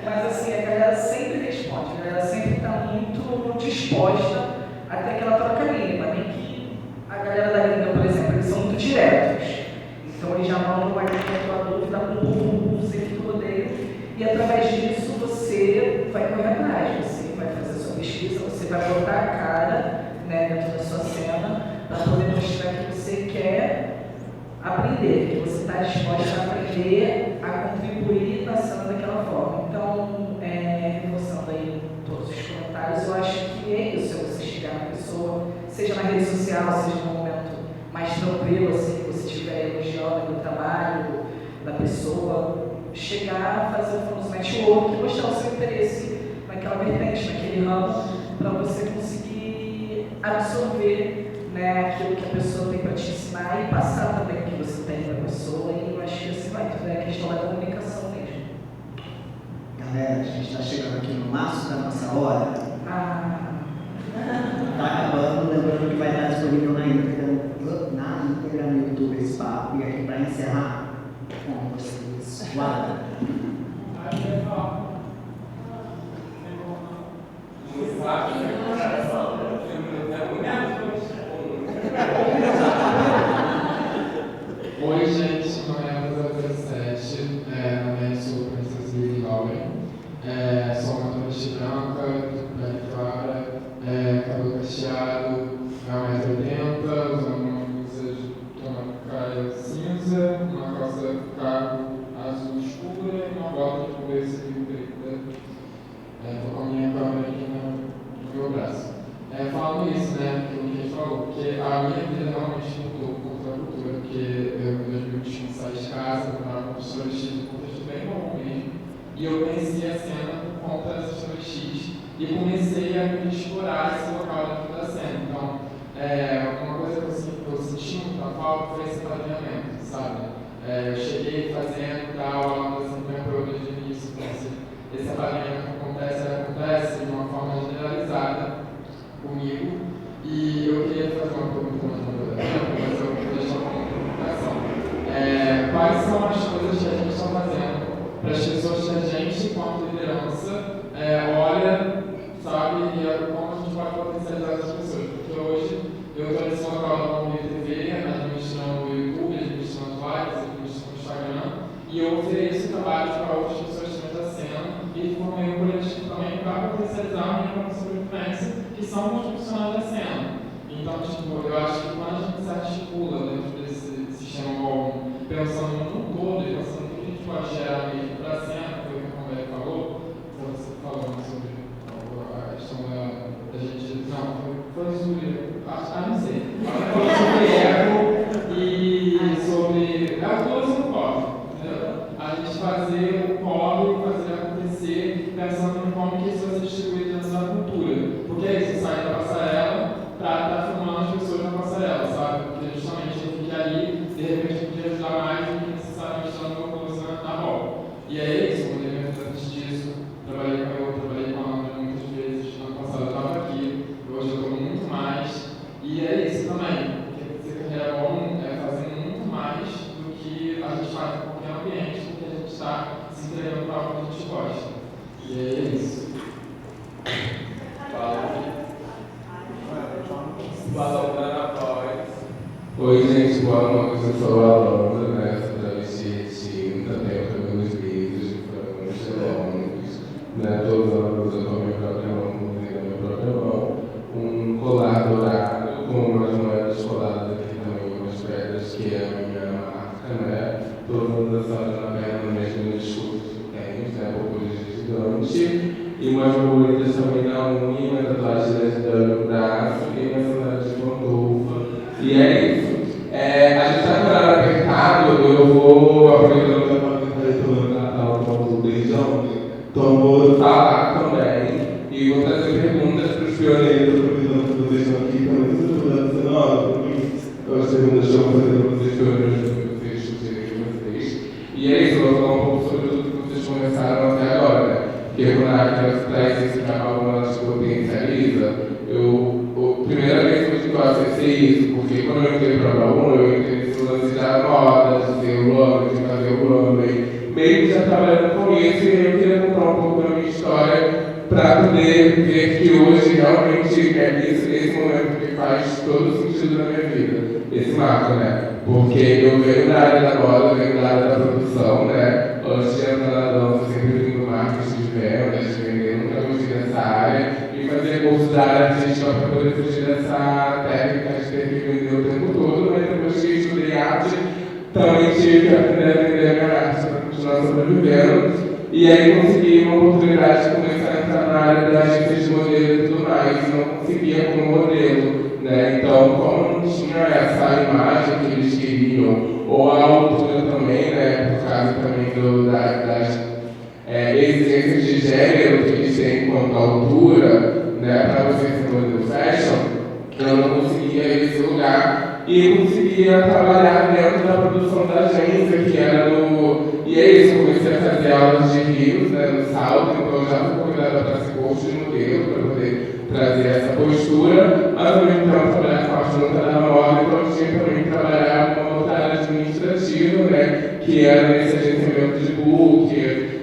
Speaker 6: mas assim, a galera sempre responde, a galera sempre está muito disposta a ter aquela troca mínima, nem que a galera da gringa, por exemplo, eles são muito diretos. Então eles já mandam uma dúvida com um que rodeio e através disso você vai correr atrás, você vai fazer a sua pesquisa, você vai botar a cara, né, dentro da sua cena para poder mostrar que você quer aprender, que você está disposto a aprender, a contribuir na cena daquela forma. Então, reforçando aí todos os comentários, eu acho que é isso, é você chegar na pessoa, seja na rede social, seja num momento mais tranquilo, assim, que você estiver elogiando o trabalho da pessoa, chegar a fazer o famoso network e mostrar o seu interesse naquela vertente, naquele ramo, para você conseguir absorver, né, aquilo que a pessoa tem para te ensinar e passar também o que você tem para a pessoa. E eu acho que assim vai, tudo é questão da comunicação mesmo.
Speaker 1: Galera, a gente está chegando aqui no máximo da nossa hora. Tá acabando, lembrando que vai estar disponível na íntegra no YouTube esse papo. E aqui para encerrar com vocês. Guarda.
Speaker 11: Oi, gente, meu nome é 007, também sou Princesa Lily Lauren, sou uma travesti branca, pele clara, cabelo cacheado, 1,80m, usando uma blusa de tomacaia cinza, uma calça cargo azul escura e uma bota de conversa preta. Estou com a minha câmera aqui no meu braço. Falando isso, né, que a gente falou, porque a minha vida realmente mudou por conta da cultura, porque eu em 2021 saí de casa, eu estava com travestis de contexto bem bom mesmo, e eu conheci a cena por conta dessas travestis e comecei a me explorar esse local dentro da cena. Então, uma coisa que eu senti muita falta foi esse apadrinhamento, sabe? Eu cheguei fazendo tal, ela assim, me apoiou desde o início, então esse apadrinhamento acontece de uma forma generalizada comigo, e eu queria fazer uma pergunta mais uma vez, mas eu vou deixar uma comunicação. Quais são as coisas que a gente está fazendo para as pessoas que a gente, enquanto liderança, olha, sabe, e como a gente pode potencializar essas pessoas. Porque hoje eu estou nesse local no ITV, administrando o YouTube, administrando lives, administrando o Instagram, e eu ofereço trabalho para outras pessoas que estão cena e formei um coletivo também para potencializar a minha formação de influência, que são os profissionais da cena. Então, tipo, eu acho que quando a gente se articula dentro desse sistema bom, pensando no mundo todo e pensando no que a gente pode gerar mesmo para a cena, foi o que a Roberto falou, você falando sobre a questão da gente. Não, foi sobre. Não sei. Falando sobre eco e sobre. É o que você não pode, entendeu? A gente fazer o polo, fazer acontecer, pensando em como que isso vai ser distribuído dentro da cultura. Porque é isso, sai da passarela para estar filmando as pessoas na passarela, sabe? Porque justamente eu fiquei ali, de repente podia ajudar mais do que necessariamente dando uma coisa na bola. E é isso, quando eu antes disso, trabalhei com a André muitas vezes, ano passado eu estava aqui, hoje eu estou muito mais. E é isso também, porque ser carreira bom é fazer muito mais do que a gente faz em qualquer ambiente, porque a gente está se entregando para algo que a gente gosta. E é isso.
Speaker 9: Oi, gente, boa noite. Eu sou a Alondra, né? Sobre esse retiro, também pelos livros de programas telônicos, né? Todos eu com a minha própria mão, com a minha própria mão, um colar dourado com umas moedas coladas aqui também, umas pedras, que é a minha marca, né? Todo mundo dançando na perna, mesmo nos discursos que tem, né? Populares gigante. E umas borboletas também na unha, uma tatuagem no braço e uma sandália de pantufa. E é isso. A gente está com o horário apertado, eu vou, aproveitando que eu estou no Natal com o beijão, então vou falar também e vou trazer perguntas para os pioneiros, aproveitando que vocês estão aqui, também se eu estou dando nova, as perguntas que eu vou fazer para vocês, pioneiros, para vocês discutirem com vocês. E é isso, eu vou falar um pouco sobre tudo que vocês começaram até agora, né? Porque quando a gente traz esse trabalho, ela se potencializa, a primeira vez que eu gosto de ser isso, porque quando eu entrei para a Baú, eu entrei nesse lance da moda, de ter o runway, de fazer o runway, meio que já trabalhando com isso, e eu queria contar um pouco da minha história para poder ver que hoje realmente é esse momento que faz todo sentido na minha vida, esse marco, né? Porque eu venho da área da moda, venho da área da produção, né? Antes de entrar na dança, sempre vim do marketing de vendas, de vender, nunca gostei dessa área, e fazer curso da área artística para poder fugir dessa técnica de ter que vender o tempo todo, mas depois que estudei arte, também tive que aprender a vender a minha arte para continuar sobrevivendo. E aí consegui uma oportunidade de começar a entrar na área da agência de modelo e tudo mais, e não conseguia como modelo, né? Então, como não tinha essa imagem que eles queriam, ou a altura também, né? Por causa também das exigências de gênero que eles têm quanto à altura, né? Para você ser modelo fashion, eu não conseguia esse lugar e conseguia trabalhar dentro da produção da agência, que era no... E é isso, eu comecei a fazer aulas de rios, né, no salto, então eu já fui convidada para ser coach de modelo, para poder trazer essa postura, mas ao mesmo tempo trabalhar com a junta da moda, então eu tinha também que trabalhar com uma outra área administrativa, né, que era nesse agenciamento de book,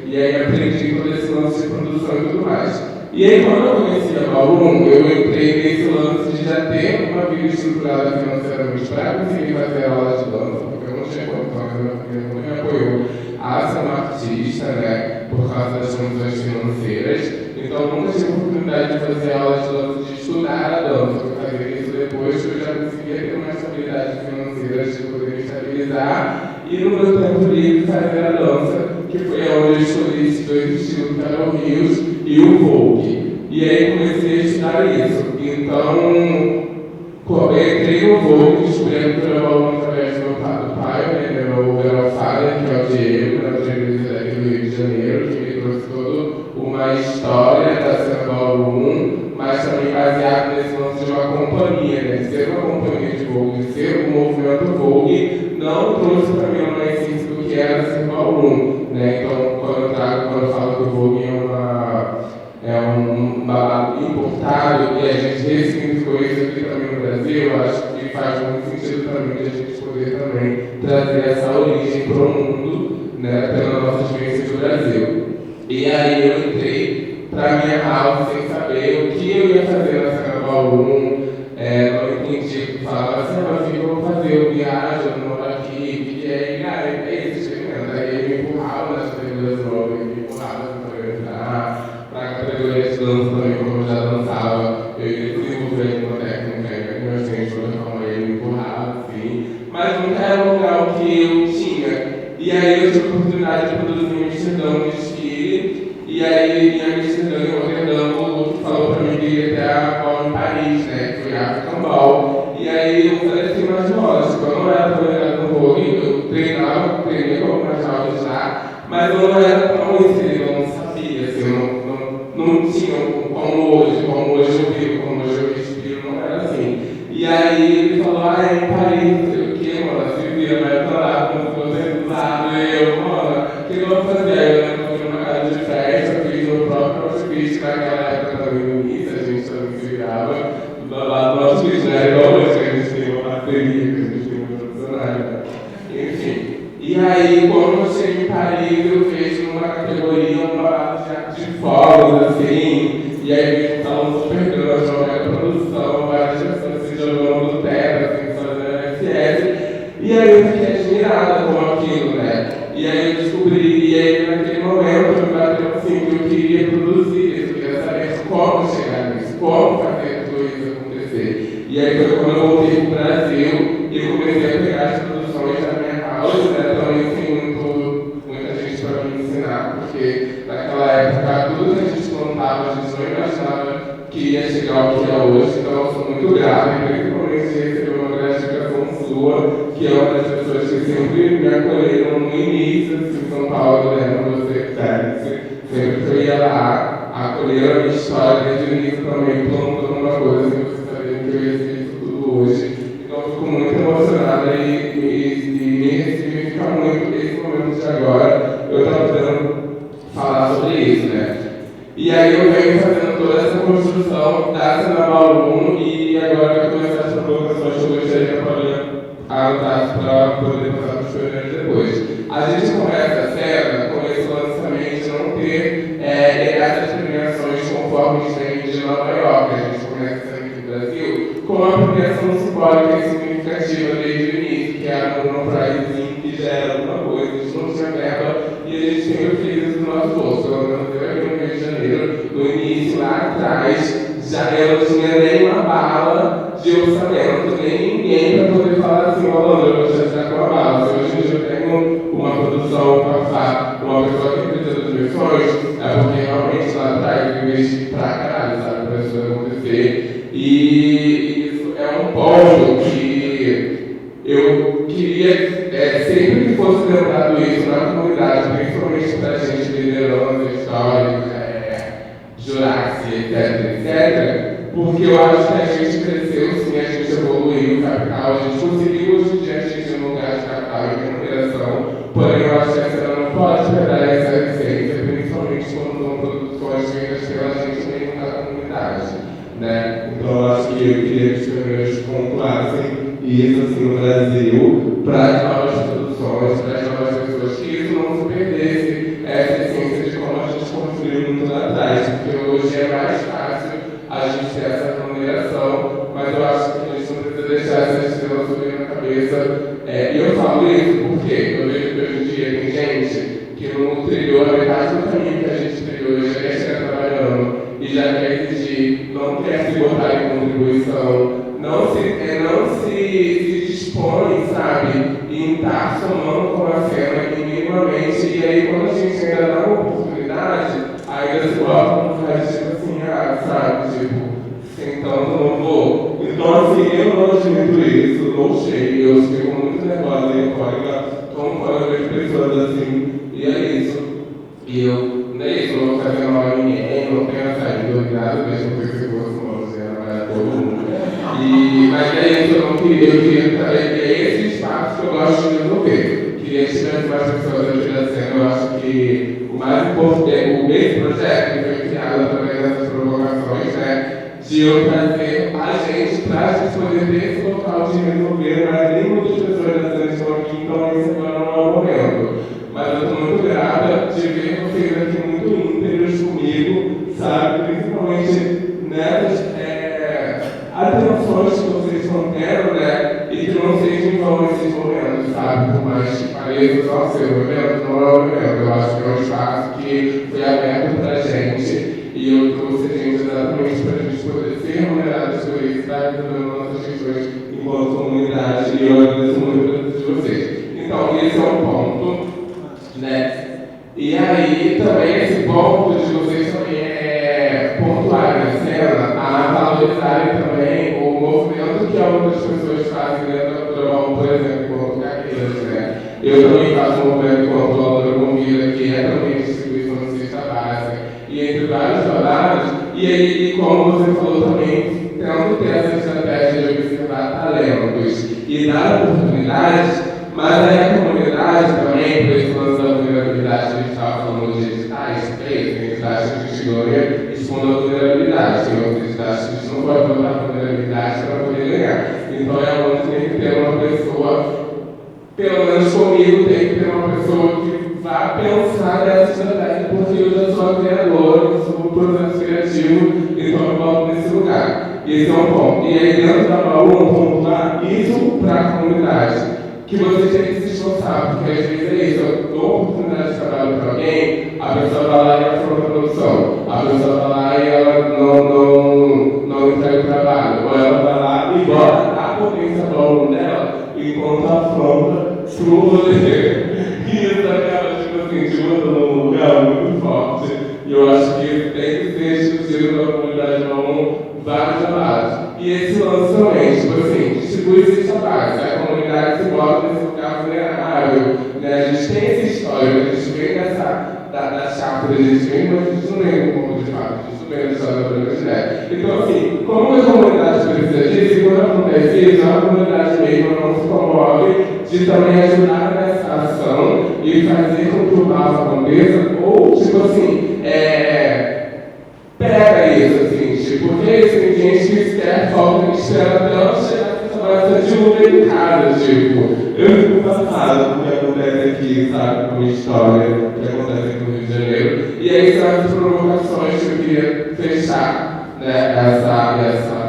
Speaker 9: e aí aprendi todo esse lance de produção e tudo mais. E aí, quando eu conheci a Baú, eu entrei nesse lance de já ter uma vida estruturada financeiramente para conseguir fazer aula de dança, porque eu não tinha condições, a minha família não me apoiou a ser uma artista, né, por causa das condições financeiras. Então, eu nunca tive a oportunidade de fazer aula de dança, de estudar a dança, eu fazia isso depois que eu já conseguia ter uma estabilidade financeira de poder me estabilizar e no meu tempo livre fazer a dança, que foi onde eu escolhi esses dois estilos, que eram o Rios e o folk. E aí comecei a estudar isso. Então, entrei no folk, descobri a cultura balão através do meu pai, né, meu grandfather, que é o Diego, né, o Diego daqui do Rio de Janeiro, que me trouxe toda uma história da cena ballroom, mas também baseado nesse lance de uma companhia, né, de ser uma companhia de folk, de ser um movimento folk, não trouxe para mim uma essência do que era ser ballroom, né. Então, quando eu falo que o folk é um babado importado e a gente ressignificou isso aqui também no Brasil, eu acho que faz muito sentido também de a gente poder também trazer essa origem para o mundo né, pela nossa experiência do Brasil. E aí eu entrei para minha house sem saber o que eu ia fazer na Carnaval 1, não entendi, falava assim, mas o que eu vou fazer? Eu viajo, eu moro aqui, e aí, cara, é isso, experimenta. Aí ele me empurrava nas categorias novas, ele me empurrava para entrar, para a categoria de dança também, como eu já dançava, eu ia desenvolver uma técnica, meus dentes, de uma forma, ele me empurrava, assim, mas nunca era um lugar que eu tinha. E aí eu tive a oportunidade de produzir um Amsterdã, um desfile, e aí em Amsterdã, em Rotterdam, o Luke falou para mim que ia até a Ball em Paris, né, que foi a African Ball. E aí eu falei assim, mas lógico, eu não era trabalhado no Vogue, eu treinei com algumas aulas lá, mas eu não era tão inserido, eu não sabia, assim, não tinha como hoje eu vivo, como hoje eu respiro, não era assim. E aí ele falou, é em Paris, não sei o que, mano, se vira, vai pra lá, quando você do lado, e eu, mano, o que eu vou fazer? Aí eu fui numa casa de festa, fiz meu próprio outfit, naquela época também no início, a gente também se virava do lado do nosso outfit, né? Igual hoje, que a gente tem uma bateria, que a gente tem um profissional, né? Enfim. E aí, quando eu cheguei em Paris, eu fiz numa categoria, uma base de fogos, assim, e aí eles estavam super grande, jogando produção, várias pessoas se jogando no teto, assim, fazendo FS. E aí eu fiquei admirada com aquilo, né? E aí eu descobri, e aí naquele momento me bateu assim que eu queria produzir isso, eu queria saber como chegar nisso, como fazer tudo isso acontecer. E aí foi quando eu voltei para o Brasil e comecei a pegar as produções da minha house, né? Também tem muita gente para me ensinar, porque naquela época tudo que a gente plantava, a gente não imaginava que ia chegar ao que é hoje, então eu sou muito grato, principalmente de receber uma gratificação sua, que é uma das pessoas que sempre me acolheram no início, assim, em São Paulo, lembro você, sempre que eu ia lá, acolheram a minha história desde o início também, plantando uma coisa assim, você sabia que eu ia ser isso tudo hoje. Então eu fico muito emocionada e me significa muito esse momento de agora, eu estava podendo falar sobre isso, né? E aí eu venho fazendo toda essa construção da Carnaval 1 e agora vai começar as provocações que eu gostaria que a Paulinha anotasse para poder passar para os pioneiros depois. A gente começa a cena com esse lançamento de não ter essas premiações conforme vem de Nova York. A gente começa a cena aqui no Brasil com uma premiação simbólica e significativa desde o início, que é a Bruno Prize, que gera alguma coisa, a gente não tinha verba e a gente sempre fez isso no nosso bolso. Pelo menos eu aqui no Rio de Janeiro, no início, lá atrás, já eu não tinha nem uma bala de orçamento, nem ninguém para poder falar assim, Rolando, eu vou te ajudar com a bala. Se hoje em dia eu tenho uma produção para passar uma pessoa que precisa dos meus sonhos, é porque realmente lá atrás eu investi pra caralho, sabe, para isso acontecer. E isso é um ponto que eu queria sempre que fosse lembrado isso na comunidade, principalmente para a gente liderando histórias, Juraxi, etc. Porque eu acho que a gente cresceu, sim, a gente evoluiu o capital, a gente conseguiu hoje em dia atingir um lugar de capital e remuneração, porém eu acho que a cena não pode perder essa essência, principalmente quando são produções feitas pela gente mesmo da comunidade, né? Então eu acho que eu queria que os pioneiros pontuassem isso assim no Brasil, para as novas produções, para as novas pessoas, que isso não se perdesse, essa essência de como a gente construiu muito lá atrás, porque hoje é mais fácil a gente ter essa remuneração, mas eu acho que a gente não precisa deixar essa estrela subir na cabeça. E eu falo isso porque eu vejo que hoje em dia tem gente que não trilhou a metade do caminho que a gente trilhou, já quer chegar trabalhando e já quer exigir, não quer se botar em contribuição, não se dispõe, sabe, em estar somando com a cena minimamente, e aí quando a gente ainda dá uma oportunidade, ainda se bota um faz tipo assim, sabe, tipo, então não vou. Então assim, eu não admito isso, não sei, eu fico muito nervosa e como quando eu vejo pessoas assim, e é isso. E eu, não é isso, eu não vou fazer mal a ninguém, não tenho saído, obrigado, mesmo que você fosse uma cena, todo mundo. Mas é isso, eu queria também, é esse espaço que eu gosto de resolver. Queria que tivesse mais pessoas aqui da cena, eu acho que o mais importante, esse projeto que foi criado através dessas provocações, né, de eu trazer a gente para a gente poder ter esse local de resolver, mas nem muitas pessoas ainda estão aqui, então esse agora não é o momento. Mas eu estou muito grata de ver vocês aqui muito íntegros comigo, sabe? Principalmente nessas atenções que vocês estão tendo, né? E que não sejam em vão esses momentos, sabe? Por mais que pareça só ser um evento, não é um evento. Eu acho que é um espaço que foi aberto para a gente e eu trouxe a gente exatamente para a gente poder ser remunerados por isso, estar resolvendo nossas questões enquanto comunidade, e eu agradeço muito a presença de vocês. Então, esse é um ponto, né? E aí, também, esse ponto de vocês também pontuarem a cena, a valorizarem também o movimento que outras pessoas fazem dentro da Cultura, por exemplo, enquanto carreiras, né? Eu também faço um movimento enquanto Cultura Convida, que é também a distribuição de cesta básica, e entre vários trabalhos, e como você falou também, tendo ter essa estratégia de observar talentos e dar oportunidades, mas aí a comunidade também, por esse lance da vulnerabilidade que a gente estava falando de editais, tem editais que a gente ganha expondo a vulnerabilidade, tem outros editais que a gente não pode botar a vulnerabilidade para poder ganhar. Então é onde tem que ter uma pessoa, pelo menos comigo, tem que ter uma pessoa que vá pensar nessa estratégia, porque eu já sou criador, eu sou um processo criativo, então eu boto nesse lugar. Esse é um ponto. E aí dentro da Baú, um ponto lá, isso para a comunidade. Que você tem que se esforçar, porque às vezes é isso, eu dou oportunidade de trabalho para alguém, a pessoa vai lá e afronta a produção, a pessoa vai lá e ela não entrega o trabalho, ou ela vai lá e bota a potência do aluno dela enquanto afronta para o poder. E isso acaba, tipo assim, te botando num lugar muito forte, e eu acho que tem que ser discutido na comunidade do aluno vários trabalhos. E esse lance também, tipo assim, distribui esses trabalhos, a comunidade se bota nesse lugar vulnerável, né? A gente tem essa história, a gente vem da chapa, a gente vem, mas a gente não vem como de fato, a gente não vem da história da Branca de Neve. Então, assim, como a comunidade precisa disso, e quando acontece isso, a comunidade mesmo não se comove de também ajudar nessa ação e fazer com que o bafo aconteça, ou, tipo assim, pega isso, assim, tipo, porque tem gente que sequer falta de espera até ela chegar nessa base de Uber em casa, tipo, eu fico passado com o que acontece aqui, sabe, com a minha história, o que acontece aqui no Rio de Janeiro, e aí são as provocações que eu queria fechar, né, essa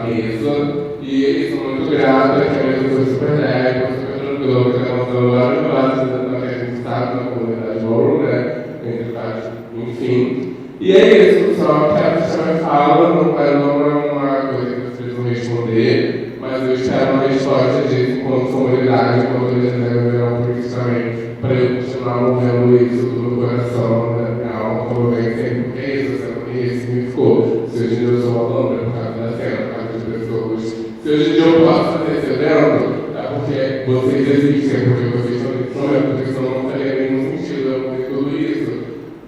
Speaker 9: mesa, e sou muito grata, que a mesa foi super leve, super tranquila, porque ela mostrou várias bases da que a gente sabe na comunidade do Ouro, né, entre vários, enfim. E é isso, só quero que você me fala, não é uma coisa que vocês vão responder, mas eu espero uma resposta disso enquanto comunidade, enquanto eles devem por isso também, para eu continuar movendo isso do meu coração, da minha alma, como eu venho sempre, porque é isso, isso significou. Se hoje em dia eu sou uma lâmpada por causa da cena, por causa das pessoas, se hoje em dia eu posso fazer esse evento, é porque vocês existem, porque vocês são instrumentos, porque senão não faria nenhum sentido eu ter tudo isso.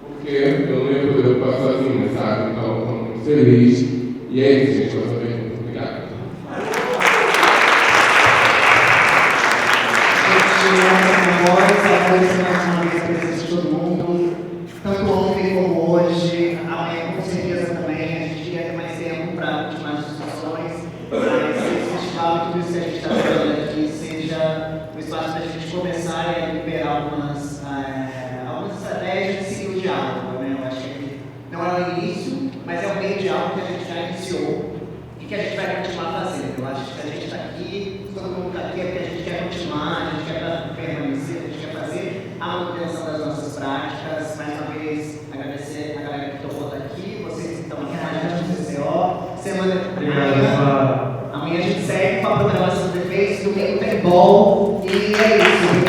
Speaker 9: Porque eu não ia poder ocupar sozinho, sabe? Então, estou muito feliz. E é isso, gente. Eu também muito obrigado.
Speaker 1: Agradecer mais uma vez a presença de todo mundo, tanto ontem como hoje, amanhã com certeza também. A gente ia ter mais tempo para continuar as discussões, mas esse festival e tudo isso que a gente está fazendo aqui seja um espaço para a gente começar a liberar algumas estratégias de seguir o diálogo, né? Eu acho que não é o início, mas é o meio diálogo que a gente já iniciou e que a gente vai continuar fazendo. Eu acho que a gente está aqui, todo mundo está aqui é porque a gente quer continuar, a gente quer permanecer, a gente quer fazer a manutenção das nossas práticas. Mais uma vez, agradecer a galera que topou estar aqui, vocês que estão aqui na gente do CCO. Amanhã a gente segue com a programação do The Face, domingo tem bom, e é isso.